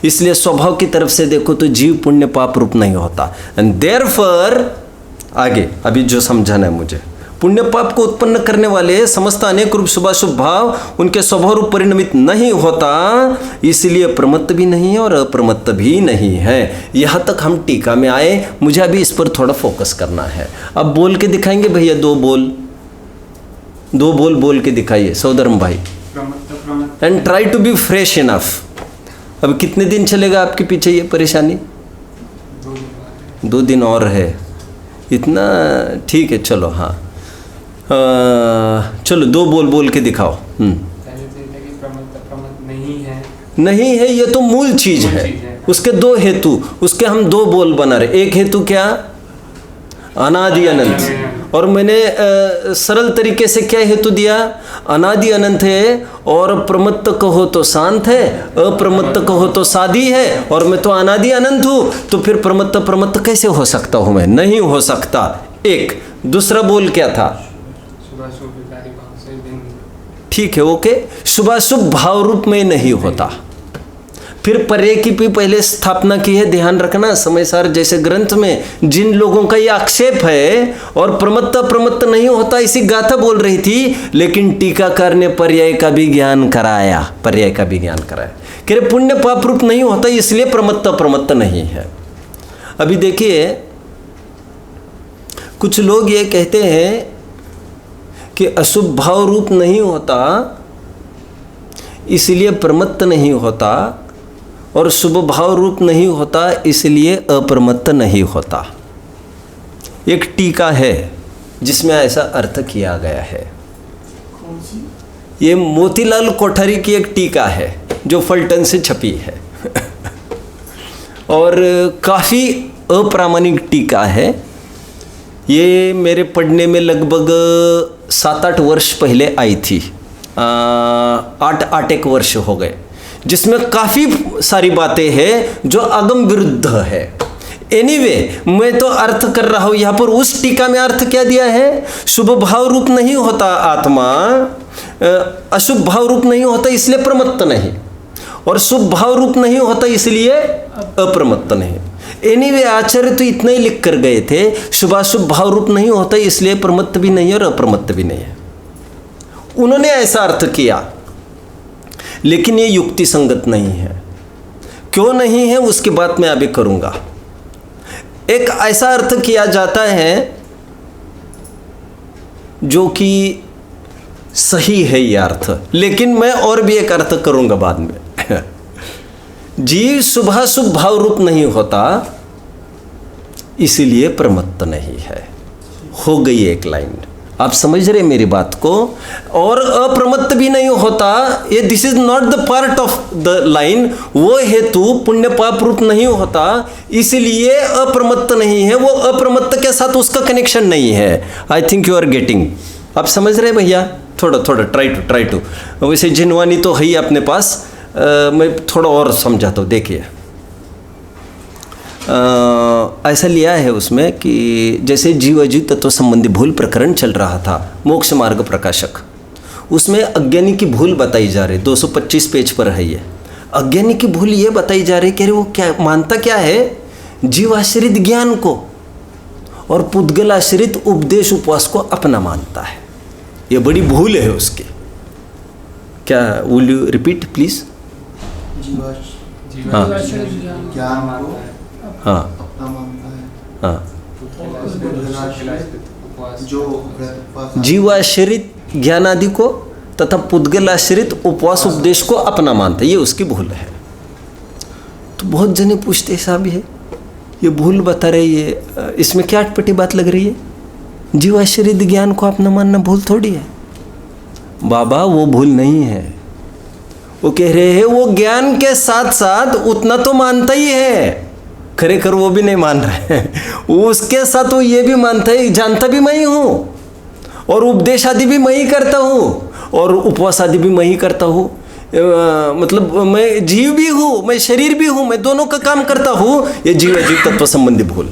इसलिए स्वभाव की तरफ से देखो तो जीव पुण्य पाप रूप नहीं होता। एंड देयरफॉर आगे अभी जो समझाना है मुझे, पुण्य पाप को उत्पन्न करने वाले समस्त अनेक रूप शुभाशुभ भाव उनके स्वभाव रूप परिणमित नहीं होता, इसलिए प्रमत्त भी नहीं है और अप्रमत्त भी नहीं है। यहाँ तक हम टीका में आए। मुझे अभी इस पर थोड़ा फोकस करना है। अब बोल के दिखाएंगे भैया, दो बोल बोल के दिखाइए सौधर्म भाई। And try to be fresh enough. अब कितने दिन चलेगा आपके पीछे ये परेशानी? 2 दिन और है। इतना ठीक है, चलो। हाँ, चलो 2 बोल के दिखाओ। नहीं है, ये तो मूल चीज है। उसके 2 हेतु, उसके हम 2 बोल बना रहे। एक हेतु क्या? अनादि अनंत। और मैंने सरल तरीके से क्या हेतु दिया? अनादि अनंत है और प्रमत्त कहो तो शांत है, अप्रमत्त कहो तो सादी है, और मैं तो अनादि अनंत हूँ, तो फिर प्रमत्त कैसे हो सकता हूँ मैं? नहीं हो सकता। एक दूसरा बोल क्या था? ठीक है, ओके। शुभाशुभ भाव रूप में नहीं होता। फिर पर्याय की भी पहले स्थापना की है, ध्यान रखना। समयसार जैसे ग्रंथ में जिन लोगों का ये आक्षेप है और प्रमत्त नहीं होता, इसी गाथा बोल रही थी, लेकिन टीकाकार ने पर्याय का भी ज्ञान कराया। कह रहे पुण्य पाप रूप नहीं होता, इसलिए प्रमत्त नहीं है। अभी देखिए, कुछ लोग ये कहते हैं कि अशुभ भाव रूप नहीं होता इसलिए प्रमत्त नहीं होता, और शुभ भाव रूप नहीं होता इसलिए अप्रमत्त नहीं होता। एक टीका है जिसमें ऐसा अर्थ किया गया है। ये मोतीलाल कोठारी की एक टीका है जो फलटन से छपी है। और काफ़ी अप्रामाणिक टीका है। ये मेरे पढ़ने में लगभग 7-8 वर्ष पहले आई थी, 8 एक वर्ष हो गए, जिसमें काफ़ी सारी बातें हैं जो अगम विरुद्ध है। एनीवे, मैं तो अर्थ कर रहा हूँ यहाँ पर। उस टीका में अर्थ क्या दिया है? शुभ भाव रूप नहीं होता आत्मा, अशुभ भाव रूप नहीं होता इसलिए प्रमत्त नहीं, और शुभ भाव रूप नहीं होता इसलिए अप्रमत्त नहीं। एनीवे, आचार्य तो इतना ही लिख कर गए थे, शुभाशुभ भाव रूप नहीं होता इसलिए प्रमत्त भी नहीं और अप्रमत्त भी नहीं है। उन्होंने ऐसा अर्थ किया, लेकिन ये युक्ति संगत नहीं है। क्यों नहीं है उसकी बात मैं अभी करूंगा। एक ऐसा अर्थ किया जाता है जो कि सही है ये अर्थ, लेकिन मैं और भी एक अर्थ करूंगा बाद में। जीव शुभाशुभ भाव रूप नहीं होता इसीलिए प्रमत्त नहीं है। हो गई एक लाइन, आप समझ रहे मेरी बात को। और अप्रमत्त भी नहीं होता, ये this is not the part of the line. वो हेतु पुण्य पाप रूप नहीं होता इसलिए अप्रमत्त नहीं है। वो अप्रमत्त के साथ उसका कनेक्शन नहीं है। I think you are getting. आप समझ रहे भैया? थोड़ा थोड़ा ट्राई टू। वैसे जिनवानी तो है ही अपने पास, मैं थोड़ा और समझाता हूँ। देखिए, ऐसा लिया है उसमें कि जैसे जीव अजीव तत्व संबंधी भूल प्रकरण चल रहा था, मोक्ष मार्ग प्रकाशक, उसमें अज्ञानी की भूल बताई जा रही, 225 पेज पर है ये। अज्ञानी की भूल ये बताई जा रही कि अरे वो क्या मानता, क्या है? जीवाश्रित ज्ञान को और पुद्गलाश्रित उपदेश उपवास को अपना मानता है। ये बड़ी भूल है उसकी। क्या, विल यू रिपीट प्लीज? ज्ञान को अपना मानता है। हाँ, जो जीवाश्रित ज्ञान आदि को तथा पुद्गलाश्रित उपवास उपदेश को अपना मानता है, ये उसकी भूल है। तो बहुत जने पूछते साहब ये भूल बता रही है, इसमें क्या अटपटी बात लग रही है? जीवाश्रित ज्ञान को अपना मानना भूल थोड़ी है बाबा, वो भूल नहीं है। वो कह रहे हैं वो ज्ञान के साथ साथ उतना तो मानता ही है, खरेखर वो भी नहीं मान रहे हैं। उसके साथ वो ये भी मानता है, जानता भी मैं ही हूँ, और उपदेश आदि भी मैं ही करता हूँ, और उपवास आदि भी मैं ही करता हूँ। मतलब मैं जीव भी हूँ, मैं शरीर भी हूँ, मैं दोनों का काम करता हूँ। ये जीव अजीव तत्व संबंधी भूल,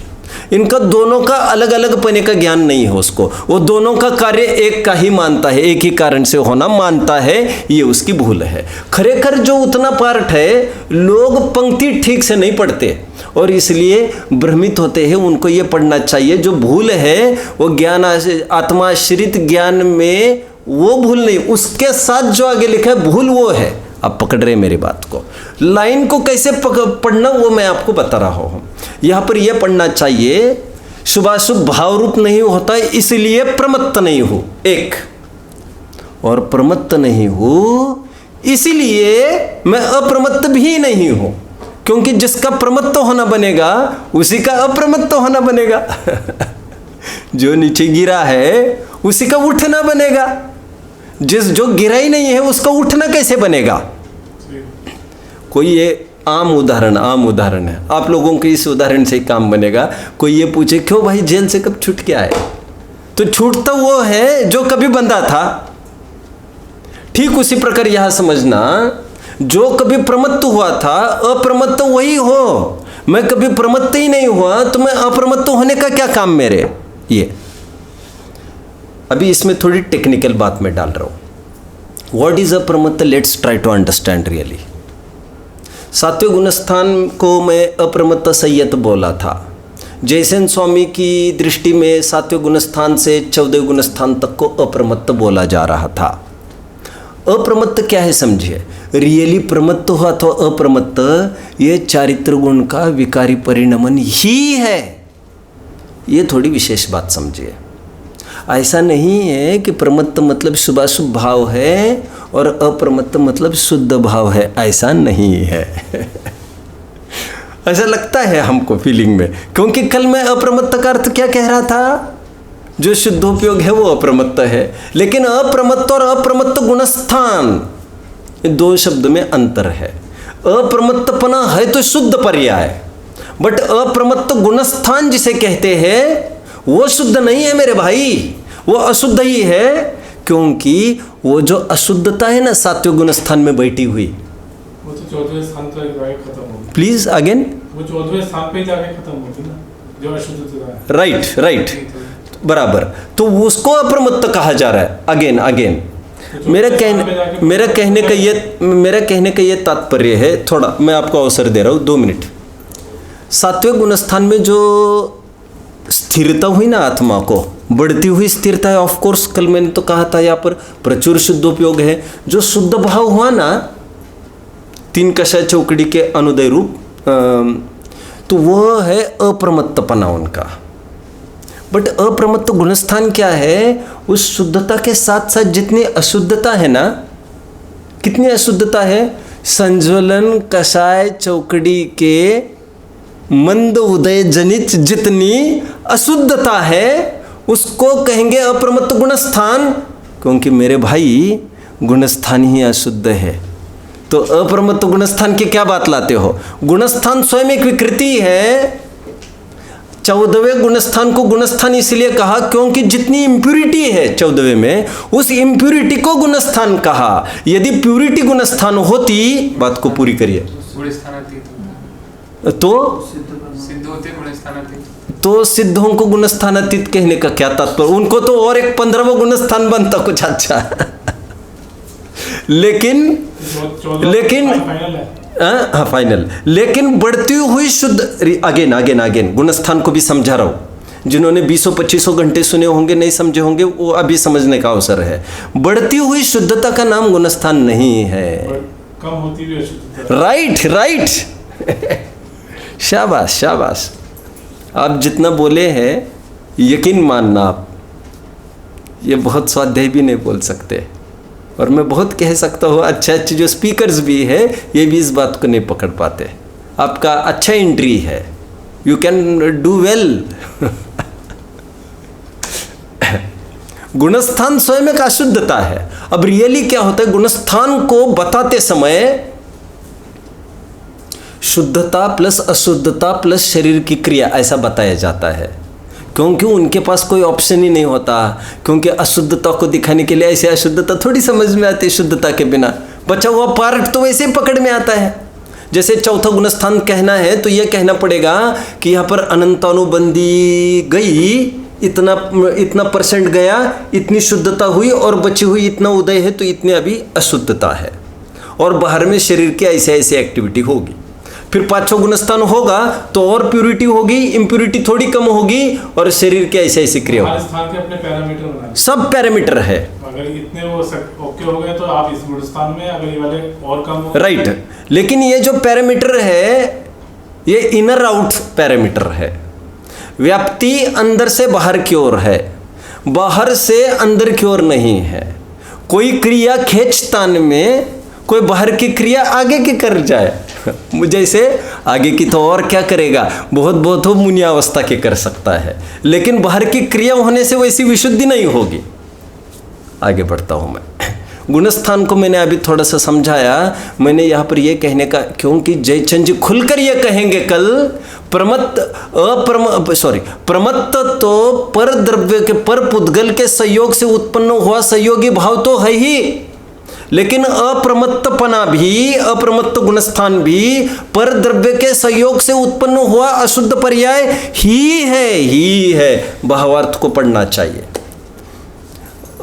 इनका दोनों का अलग अलग पने का ज्ञान नहीं है उसको। वो दोनों का कार्य एक का ही मानता है, एक ही कारण से होना मानता है, ये उसकी भूल है। खरेखर जो उतना पार्ट है, लोग पंक्ति ठीक से नहीं पढ़ते और इसलिए भ्रमित होते हैं। उनको ये पढ़ना चाहिए। जो भूल है वो ज्ञान आत्माश्रित ज्ञान में वो भूल नहीं, उसके साथ जो आगे लिखा है भूल वो है। आप पकड़ रहे मेरी बात को? लाइन को कैसे पढ़ना वो मैं आपको बता रहा हूँ। यहाँ पर यह पढ़ना चाहिए, शुभाशुभ भाव रूप नहीं होता इसलिए प्रमत्त नहीं हो, एक, और प्रमत्त नहीं हो इसलिए मैं अप्रमत्त भी नहीं हूँ, क्योंकि जिसका प्रमत्त होना बनेगा उसी का अप्रमत्त होना बनेगा। जो नीचे गिरा है उसी का उठना बनेगा, जो गिरा ही नहीं है उसका उठना कैसे बनेगा? कोई ये आम उदाहरण है, आप लोगों के इस उदाहरण से ही काम बनेगा। कोई ये पूछे क्यों भाई जेल से कब छूट के आए? तो छूटता वो है जो कभी बंधा था। ठीक उसी प्रकार यहां समझना, जो कभी प्रमत्त हुआ था अप्रमत्त वही हो। मैं कभी प्रमत्त ही नहीं हुआ तो मैं अप्रमत्त होने का क्या काम मेरे? ये अभी इसमें थोड़ी टेक्निकल बात में डाल रहा हूं। व्हाट इज अप्रमत्त? Let's try to understand really. सातवें गुणस्थान को मैं अप्रमत्त संयत बोला था। जयसेन स्वामी की दृष्टि में सातवें गुणस्थान से 14वें गुणस्थान तक को अप्रमत्त बोला जा रहा था। अप्रमत्त क्या है समझिए। रियली प्रमत्त हुआ तो अप्रमत्त ये चारित्र गुण का विकारी परिणमन ही है। ये थोड़ी विशेष बात समझिए। ऐसा नहीं है कि प्रमत्त मतलब शुभाशुभ भाव है और अप्रमत्त मतलब शुद्ध भाव है, ऐसा नहीं है। ऐसा लगता है हमको फीलिंग में, क्योंकि कल मैं अप्रमत्त का अर्थ क्या कह रहा था? जो शुद्धोपयोग है वो अप्रमत्त है, लेकिन अप्रमत्त और अप्रमत्त गुणस्थान दो शब्द में अंतर है। अप्रमत्तपना है तो शुद्ध पर्याय, बट अप्रमत्त गुणस्थान जिसे कहते हैं वो शुद्ध नहीं है मेरे भाई, वो अशुद्ध ही है, क्योंकि वो जो अशुद्धता है ना सात्विक गुणस्थान में बैठी हुई, वो तो 14वें स्थान पर जाके खत्म होगी। प्लीज अगेन, वो 14वें स्थान पे जाके खत्म होगी ना, जो अशुद्धता है। राइट राइट, बराबर। तो उसको अप्रमत्त कहा जा रहा है। अगेन मेरा कहने का ये तात्पर्य है, थोड़ा मैं आपको अवसर दे रहा हूँ 2 मिनट। सात्विक गुणस्थान में जो स्थिरता हुई ना आत्मा को, बढ़ती हुई स्थिरता है, ऑफ कोर्स कल मैंने तो कहा था यहाँ पर प्रचुर शुद्धोपयोग है। जो शुद्ध भाव हुआ ना 3 कषाय चौकड़ी के अनुदय रूप, तो वो है अप्रमत्तपना उनका। बट अप्रमत्त गुणस्थान क्या है? उस शुद्धता के साथ साथ जितनी अशुद्धता है ना, कितनी अशुद्धता है? संज्वलन कषाय चौकड़ी के मंद उदय जनित जितनी अशुद्धता है उसको कहेंगे अप्रमत्त गुणस्थान, क्योंकि मेरे भाई गुणस्थान ही अशुद्ध है। तो अप्रमत्त गुणस्थान की क्या बात लाते हो? गुणस्थान स्वयं एक विकृति है। 14वें गुणस्थान को गुणस्थान इसलिए कहा क्योंकि जितनी इम्प्यूरिटी है 14वें में, उस इम्प्यूरिटी को गुणस्थान कहा। यदि प्यूरिटी गुणस्थान होती, बात को पूरी करिए, तो सिद्धों को गुणस्थानातीत कहने का क्या तात्पर्य? उनको तो और एक 15वां गुणस्थान बनता कुछ अच्छा। लेकिन हाँ फाइनल, लेकिन बढ़ती हुई शुद्ध, अगेन गुणस्थान को भी समझा रहा हूं। जिन्होंने 20-25 घंटे सुने होंगे, नहीं समझे होंगे, वो अभी समझने का अवसर है। बढ़ती हुई शुद्धता का नाम गुणस्थान नहीं है, कम होती हुई अशुद्धता। राइट। शाबाश। आप जितना बोले हैं यकीन मानना, आप ये बहुत स्वाध्याय भी नहीं बोल सकते, और मैं बहुत कह सकता हूँ अच्छे जो स्पीकर्स भी है ये भी इस बात को नहीं पकड़ पाते। आपका अच्छा एंट्री है, यू कैन डू वेल। गुणस्थान स्वयं एक अशुद्धता है। अब रियली क्या होता है? गुणस्थान को बताते समय शुद्धता प्लस अशुद्धता प्लस शरीर की क्रिया ऐसा बताया जाता है, क्योंकि उनके पास कोई ऑप्शन ही नहीं होता। क्योंकि अशुद्धता को दिखाने के लिए ऐसे अशुद्धता थोड़ी समझ में आती है शुद्धता के बिना। बचा हुआ पार्ट तो वैसे ही पकड़ में आता है। जैसे चौथा गुणस्थान कहना है तो यह कहना पड़ेगा कि यहाँ पर अनंतानुबंधी गई, इतना परसेंट गया, इतनी शुद्धता हुई, और बची हुई इतना उदय है तो इतनी अभी अशुद्धता है, और बाहर में शरीर की ऐसे एक्टिविटी होगी। फिर 5वां गुणस्थान होगा तो और प्यूरिटी होगी, इम्प्यूरिटी थोड़ी कम होगी, और शरीर के ऐसे क्रिया होगी। स्थान के अपने पैरामीटर बनाए, सब पैरामीटर है। अगर इतने वो ओके हो गए तो आप इस गुणस्थान में, अगर ये वाले और कम हो, राइट। लेकिन ये जो पैरामीटर है ये इनर आउट पैरामीटर है। व्याप्ति अंदर से बाहर की ओर है, बाहर से अंदर की ओर नहीं है। कोई क्रिया खींचतान में कोई बाहर की क्रिया आगे की कर जाए, जैसे आगे की तो और क्या करेगा, बहुत हो मुनियावस्था के कर सकता है, लेकिन बाहर की क्रिया होने से वैसी विशुद्धि नहीं होगी। आगे बढ़ता हूँ मैं। गुणस्थान को मैंने अभी थोड़ा सा समझाया। मैंने यहाँ पर यह कहने का, क्योंकि जयचंद जी खुलकर यह कहेंगे कल, प्रमत्त तो पर द्रव्य के, पर पुद्गल के संयोग से उत्पन्न हुआ संयोगी भाव तो है ही, लेकिन अप्रमत्तपना भी, अप्रमत्त गुणस्थान भी पर द्रव्य के संयोग से उत्पन्न हुआ अशुद्ध पर्याय ही है। भावार्थ को पढ़ना चाहिए।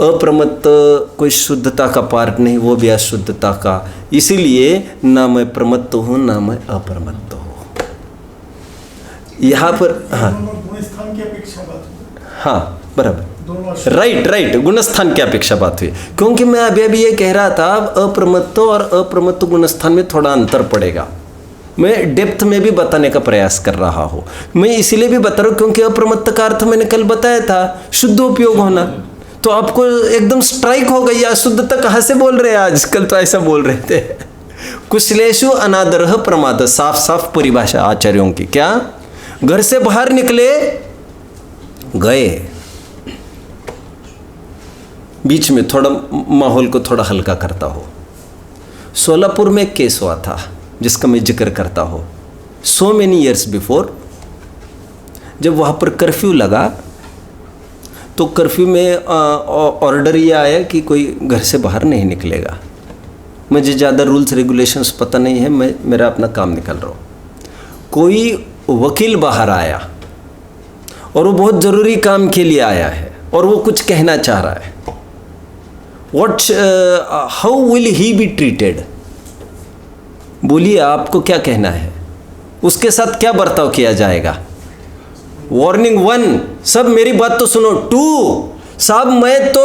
अप्रमत्त कोई शुद्धता का पार्ट नहीं, वो भी अशुद्धता का। इसीलिए ना मैं प्रमत्त हूं ना मैं अप्रमत्त हूं। यहाँ पर गुणस्थान की अपेक्षा बात, हाँ बराबर, राइट, गुणस्थान की अपेक्षा बात हुई। क्योंकि मैं अभी ये कह रहा था, अप्रमत्त और अप्रमत्त गुणस्थान में थोड़ा अंतर पड़ेगा। मैं डेप्थ में भी बताने का प्रयास कर रहा हूँ। मैं इसीलिए भी बता रहा हूँ क्योंकि अप्रमत्त का अर्थ मैंने कल बताया था, शुद्ध उपयोग होना। तो आपको एकदम स्ट्राइक हो गई, अशुद्धता कहाँ से बोल रहे हैं आजकल, तो ऐसा बोल रहे थे। कुशलेषु अनादरः प्रमाद, साफ परिभाषा आचार्यों की। क्या? घर से बाहर निकले, गए, बीच में थोड़ा माहौल को थोड़ा हल्का करता हो। सोलापुर में एक केस हुआ था जिसका मैं जिक्र करता हूँ। so many years before, जब वहाँ पर कर्फ्यू लगा तो कर्फ्यू में ऑर्डर ये आया कि कोई घर से बाहर नहीं निकलेगा। मुझे ज़्यादा रूल्स रेगुलेशंस पता नहीं है, मैं मेरा अपना काम निकल रहा हूँ। कोई वकील बाहर आया और वो बहुत ज़रूरी काम के लिए आया है और वो कुछ कहना चाह रहा है। How will he be treated? बोलिए आपको क्या कहना है, उसके साथ क्या बर्ताव किया जाएगा? वार्निंग 1, सब मेरी बात तो सुनो। 2, साहब मैं तो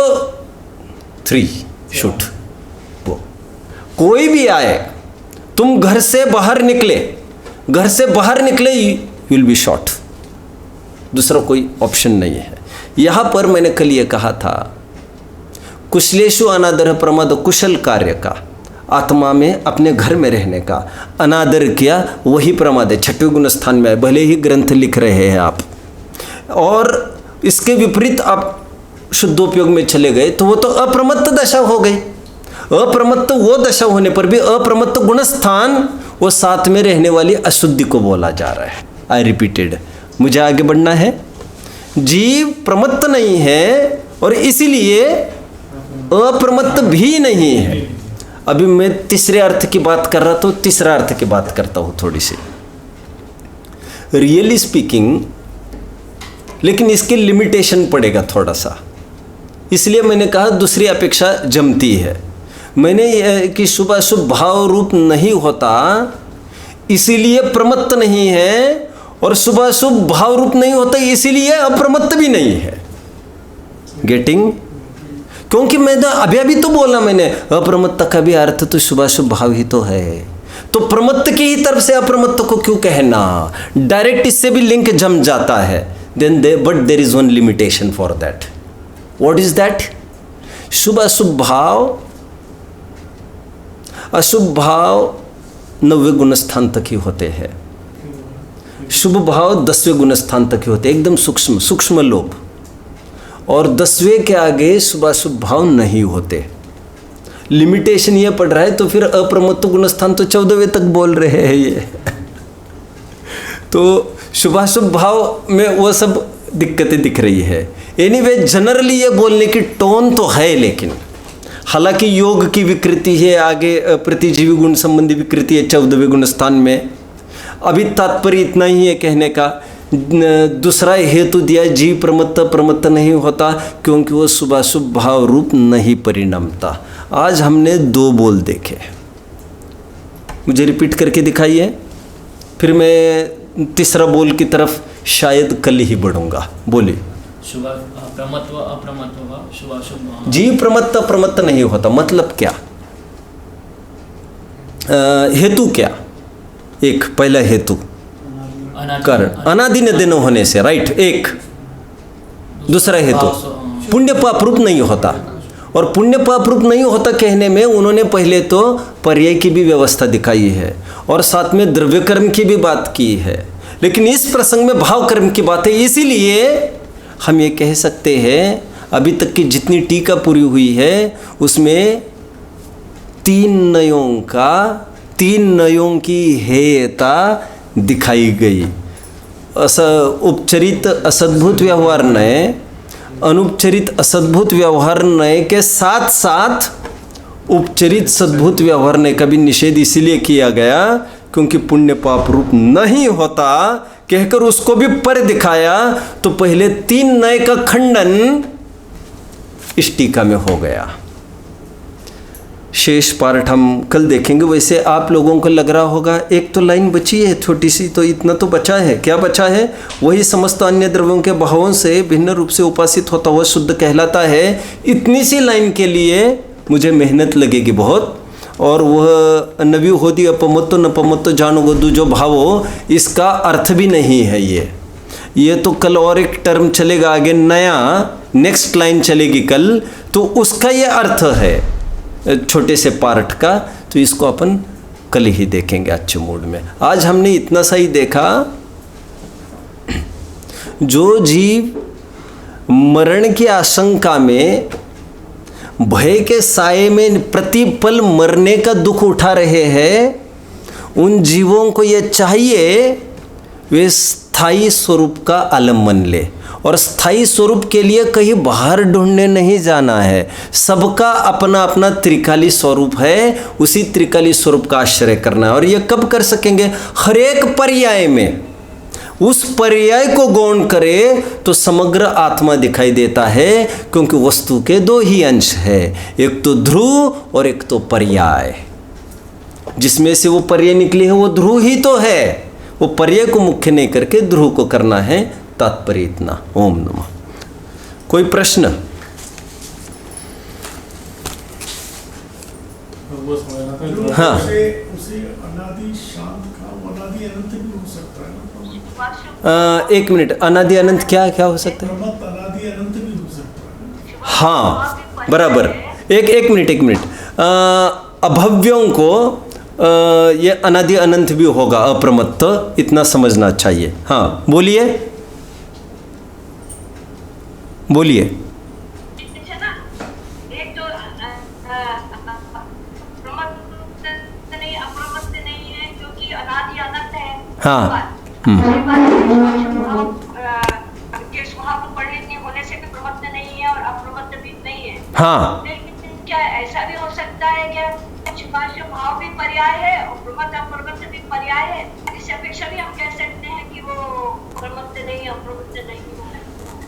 3 शूट। वो कोई भी आए, तुम घर से बाहर निकले, यू विल बी शॉट। दूसरा कोई ऑप्शन नहीं है। यहाँ पर मैंने कल ये कहा था, कुशलेशु अनादर प्रमाद, कुशल कार्य का, आत्मा में अपने घर में रहने का अनादर किया वही प्रमाद है। 6वें गुण स्थान में है, भले ही ग्रंथ लिख रहे हैं आप, और इसके विपरीत आप शुद्धोपयोग में चले गए तो वो तो अप्रमत्त दशा हो गई। अप्रमत्त वो दशा होने पर भी अप्रमत्त गुणस्थान, वो साथ में रहने वाली अशुद्धि को बोला जा रहा है। आई रिपीटेड, मुझे आगे बढ़ना है। जीव प्रमत्त नहीं है और इसीलिए अप्रमत्त भी नहीं है। अभी मैं तीसरे अर्थ की बात कर रहा तो तीसरा अर्थ की बात करता हूँ थोड़ी सी, रियली स्पीकिंग, लेकिन इसके लिमिटेशन पड़ेगा थोड़ा सा, इसलिए मैंने कहा दूसरी अपेक्षा जमती है। मैंने कि शुभ अशुभ भाव रूप नहीं होता इसीलिए प्रमत्त नहीं है, और शुभ अशुभ भाव रूप नहीं होता इसीलिए अप्रमत्त भी नहीं है। गेटिंग? क्योंकि मैं अभी तो बोला मैंने, अप्रमत्त का भी अर्थ तो शुभाशुभ भाव ही तो है, तो प्रमत्त की ही तरफ से अप्रमत्त को क्यों कहना? डायरेक्ट इससे भी लिंक जम जाता है। But there is one limitation for that. What is that? शुभ अशुभ भाव, अशुभ भाव 9वें गुणस्थान तक ही होते हैं, शुभ भाव 10वें गुणस्थान तक ही होते हैं, एकदम सूक्ष्म लोभ, और 10वें के आगे शुभाशुभ भाव नहीं होते। लिमिटेशन ये पड़ रहा है, तो फिर अप्रमत्त गुणस्थान तो 14वें तक बोल रहे हैं ये तो शुभाशुभ भाव में वो सब दिक्कतें दिख रही है। एनीवे, जनरली ये बोलने की टोन तो है, लेकिन हालांकि योग की विकृति है, आगे प्रतिजीवी गुण संबंधी विकृति है 14वें गुण स्थान में। अभी तात्पर्य इतना ही है कहने का। दूसरा हेतु दिया, जीव प्रमत्त नहीं होता क्योंकि वो शुभाशुभ भाव रूप नहीं परिणमता। आज हमने 2 बोल देखे, मुझे रिपीट करके दिखाइए, फिर मैं तीसरा बोल की तरफ शायद कल ही बढ़ूंगा। बोलिए। प्रमत्व अप्रमत्व शुभाशुभ। जीव प्रमत्त अप्रमत्त नहीं होता, मतलब क्या? हेतु क्या? एक पहला हेतु कारण, अनादि न दिन होने से, राइट, एक। दूसरा हेतु पुण्य पाप रूप नहीं होता, और पुण्य पाप रूप नहीं होता कहने में उन्होंने पहले तो पर्याय की भी व्यवस्था दिखाई है और साथ में द्रव्य कर्म की भी बात की है, लेकिन इस प्रसंग में भाव कर्म की बात है। इसीलिए हम ये कह सकते हैं अभी तक की जितनी टीका पूरी हुई है उसमें 3 नयों की हेयता दिखाई गई। उपचरित असद्भुत व्यवहार नय, अनुपचरित असद्भुत व्यवहार नय के साथ साथ उपचरित सद्भुत व्यवहार नय का भी निषेध इसीलिए किया गया क्योंकि पुण्य पाप रूप नहीं होता कहकर उसको भी पर दिखाया। तो पहले 3 नय का खंडन इस टीका में हो गया। शेष पार्ट हम कल देखेंगे। वैसे आप लोगों को लग रहा होगा एक तो लाइन बची है छोटी सी, तो इतना तो बचा है। क्या बचा है? वही समस्त अन्य द्रव्यों के भावों से भिन्न रूप से उपासित होता हुआ शुद्ध कहलाता है। इतनी सी लाइन के लिए मुझे मेहनत लगेगी बहुत, और वह नवी होदी अपमत्तो नपमत्तो जानो गोदू जो भावो, इसका अर्थ भी नहीं है ये तो कल और एक टर्म चलेगा आगे, नया नेक्स्ट लाइन चलेगी कल, तो उसका ये अर्थ है छोटे से पार्ट का। तो इसको अपन कल ही देखेंगे अच्छे मूड में। आज हमने इतना सा ही देखा, जो जीव मरण की आशंका में भय के साये में प्रतिपल मरने का दुख उठा रहे हैं, उन जीवों को ये चाहिए वे स्थायी स्वरूप का आलम्बन ले, और स्थायी स्वरूप के लिए कहीं बाहर ढूंढने नहीं जाना है। सबका अपना अपना त्रिकाली स्वरूप है, उसी त्रिकाली स्वरूप का आश्रय करना है। और ये कब कर सकेंगे? हर एक पर्याय में उस पर्याय को गौण करे तो समग्र आत्मा दिखाई देता है, क्योंकि वस्तु के दो ही अंश है, एक तो ध्रुव और एक तो पर्याय। जिसमें से वो पर्याय निकली है वो ध्रुव ही तो है। वो पर्याय को मुख्य नहीं करके ध्रुव को करना है, तात्पर्य इतना। ओम नमः। कोई प्रश्न? वो समझना था। हाँ। उसे अनादि शांत का वो अनादि अनंत भी हो सकता है ना? एक मिनट, अनादि अनंत क्या क्या हो सकता है? प्रमत्त अनादि अनंत भी हो सकता है। हाँ बराबर। एक मिनट अभव्यों को ये अनादि अनंत भी होगा, अप्रमत्त, इतना समझना चाहिए। हाँ बोलिए बोलिए। एक जो प्रमत्त नहीं अप्रमत्त नहीं है, क्योंकि अनादि अनंत है। हाँ। स्वभाव को परिणति होने से भी प्रमत्त नहीं है और अप्रमत्त भी नहीं है। हाँ। लेकिन क्या ऐसा भी हो सकता है क्या शुभाशुभ भाव भी पर्याय है और प्रमत्त अप्रमत्त भी पर्याय है? इससे अपेक्षा भी हम कह सकते हैं कि वो प्रमत्त नहीं अप्रमत्त नहीं है,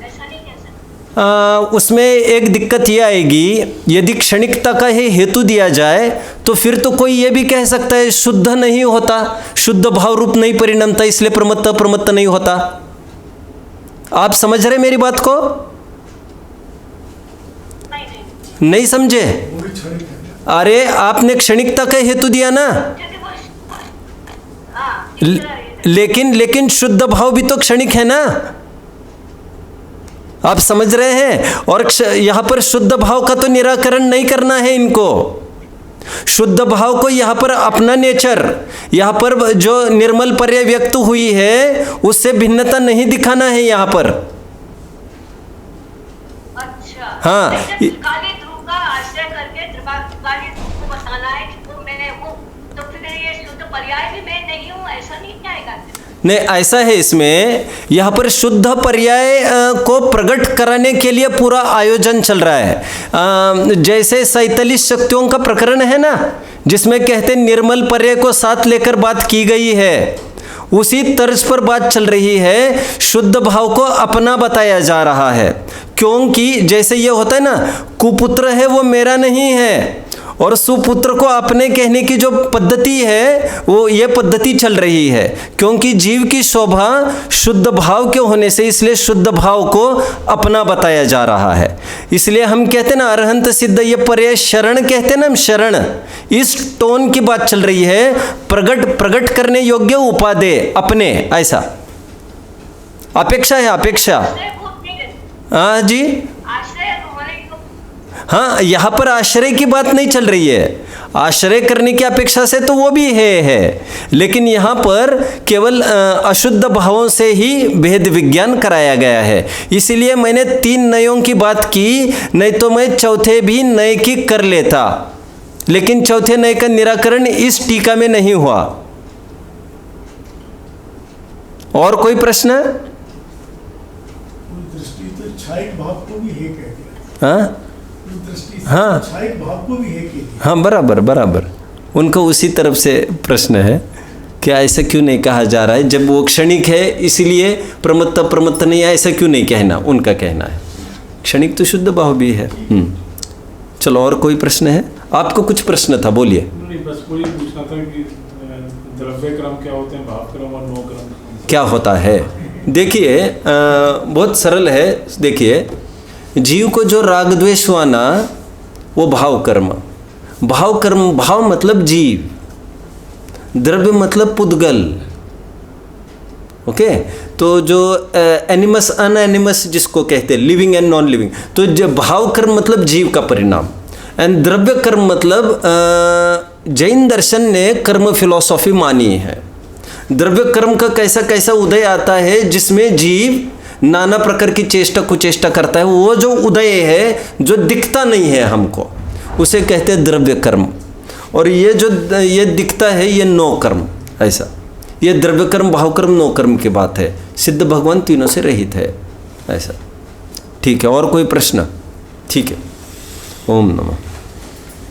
ऐसा नहीं कह सकते? उसमें एक दिक्कत ये आएगी, यदि क्षणिकता का ही हेतु दिया जाए तो फिर तो कोई ये भी कह सकता है शुद्ध नहीं होता, शुद्ध भाव रूप नहीं परिणमता, इसलिए प्रमत्त अप्रमत्त नहीं होता। आप समझ रहे मेरी बात को? नहीं समझे? अरे आपने क्षणिकता का हेतु दिया ना, लेकिन शुद्ध भाव भी तो क्षणिक है ना, आप समझ रहे हैं? और यहां पर शुद्ध भाव का तो निराकरण नहीं करना है इनको। शुद्ध भाव को यहां पर अपना नेचर, यहां पर जो निर्मल पर्याय व्यक्त हुई है उससे भिन्नता नहीं दिखाना है यहां पर। अच्छा। हाँ। त्रिकाली ध्रुव का आश्रय करके त्रिकाली ध्रुव को बताना है कि वो मैं हूँ, तो फिर ये शुद्ध पर्याय भी मैं नहीं हूँ, ऐसा नहीं आएगा? नहीं, ऐसा है इसमें, यहाँ पर शुद्ध पर्याय को प्रकट कराने के लिए पूरा आयोजन चल रहा है। जैसे 47 शक्तियों का प्रकरण है ना, जिसमें कहते निर्मल पर्याय को साथ लेकर बात की गई है, उसी तर्ज पर बात चल रही है। शुद्ध भाव को अपना बताया जा रहा है, क्योंकि जैसे ये होता है ना, कुपुत्र है वो मेरा नहीं है, और सुपुत्र को अपने कहने की जो पद्धति है वो ये पद्धति चल रही है, क्योंकि जीव की शोभा शुद्ध भाव के होने से, इसलिए शुद्ध भाव को अपना बताया जा रहा है। इसलिए हम कहते ना अरहंत सिद्ध, ये पर्याय शरण कहते ना हम, शरण, इस टोन की बात चल रही है। प्रकट करने योग्य उपादेय अपने, ऐसा अपेक्षा है, अपेक्षा। हाँ जी, हाँ, यहाँ पर आश्रय की बात नहीं चल रही है। आश्रय करने की अपेक्षा से तो वो भी है, लेकिन यहाँ पर केवल अशुद्ध भावों से ही भेद विज्ञान कराया गया है। इसीलिए मैंने 3 नयों की बात की, नहीं तो मैं चौथे भी नय की कर लेता, लेकिन चौथे नय का निराकरण इस टीका में नहीं हुआ। और कोई प्रश्न? दृष्टि तो छायक भाव को भी है कहते हैं। हाँ हाँ छायक भाव को भी है कहते हैं। हाँ, बराबर। उनको उसी तरफ से प्रश्न है कि ऐसा क्यों नहीं कहा जा रहा है, जब वो क्षणिक है इसीलिए प्रमत्त नहीं है, ऐसा क्यों नहीं कहना, उनका कहना है। क्षणिक तो शुद्ध भाव भी है। चलो, और कोई प्रश्न है? आपको कुछ प्रश्न था, बोलिए। नहीं, बस पूरी पूछना था कि द्रव्य क्रम क्या होते हैं, भाव क्रम और नो क्रम क्या होता है? देखिए, बहुत सरल है। देखिए, जीव को जो राग द्वेष हुआ ना, वो भाव कर्म। भाव मतलब जीव, द्रव्य मतलब पुद्गल। ओके, तो जो एनिमस अनएनिमस जिसको कहते हैं, लिविंग एंड नॉन लिविंग, तो जब भाव कर्म मतलब जीव का परिणाम, एंड द्रव्य कर्म मतलब जैन दर्शन ने कर्म फिलॉसफी मानी है। द्रव्य कर्म का कैसा उदय आता है, जिसमें जीव नाना प्रकार की चेष्टा कुचेष्टा करता है, वो जो उदय है जो दिखता नहीं है हमको, उसे कहते हैं द्रव्य कर्म। और ये जो ये दिखता है ये 9 कर्म, ऐसा ये द्रव्य कर्म, भाव कर्म, 9 कर्म की बात है। सिद्ध भगवान तीनों से रहित है, ऐसा। ठीक है, और कोई प्रश्न? ठीक है, ओम नमः।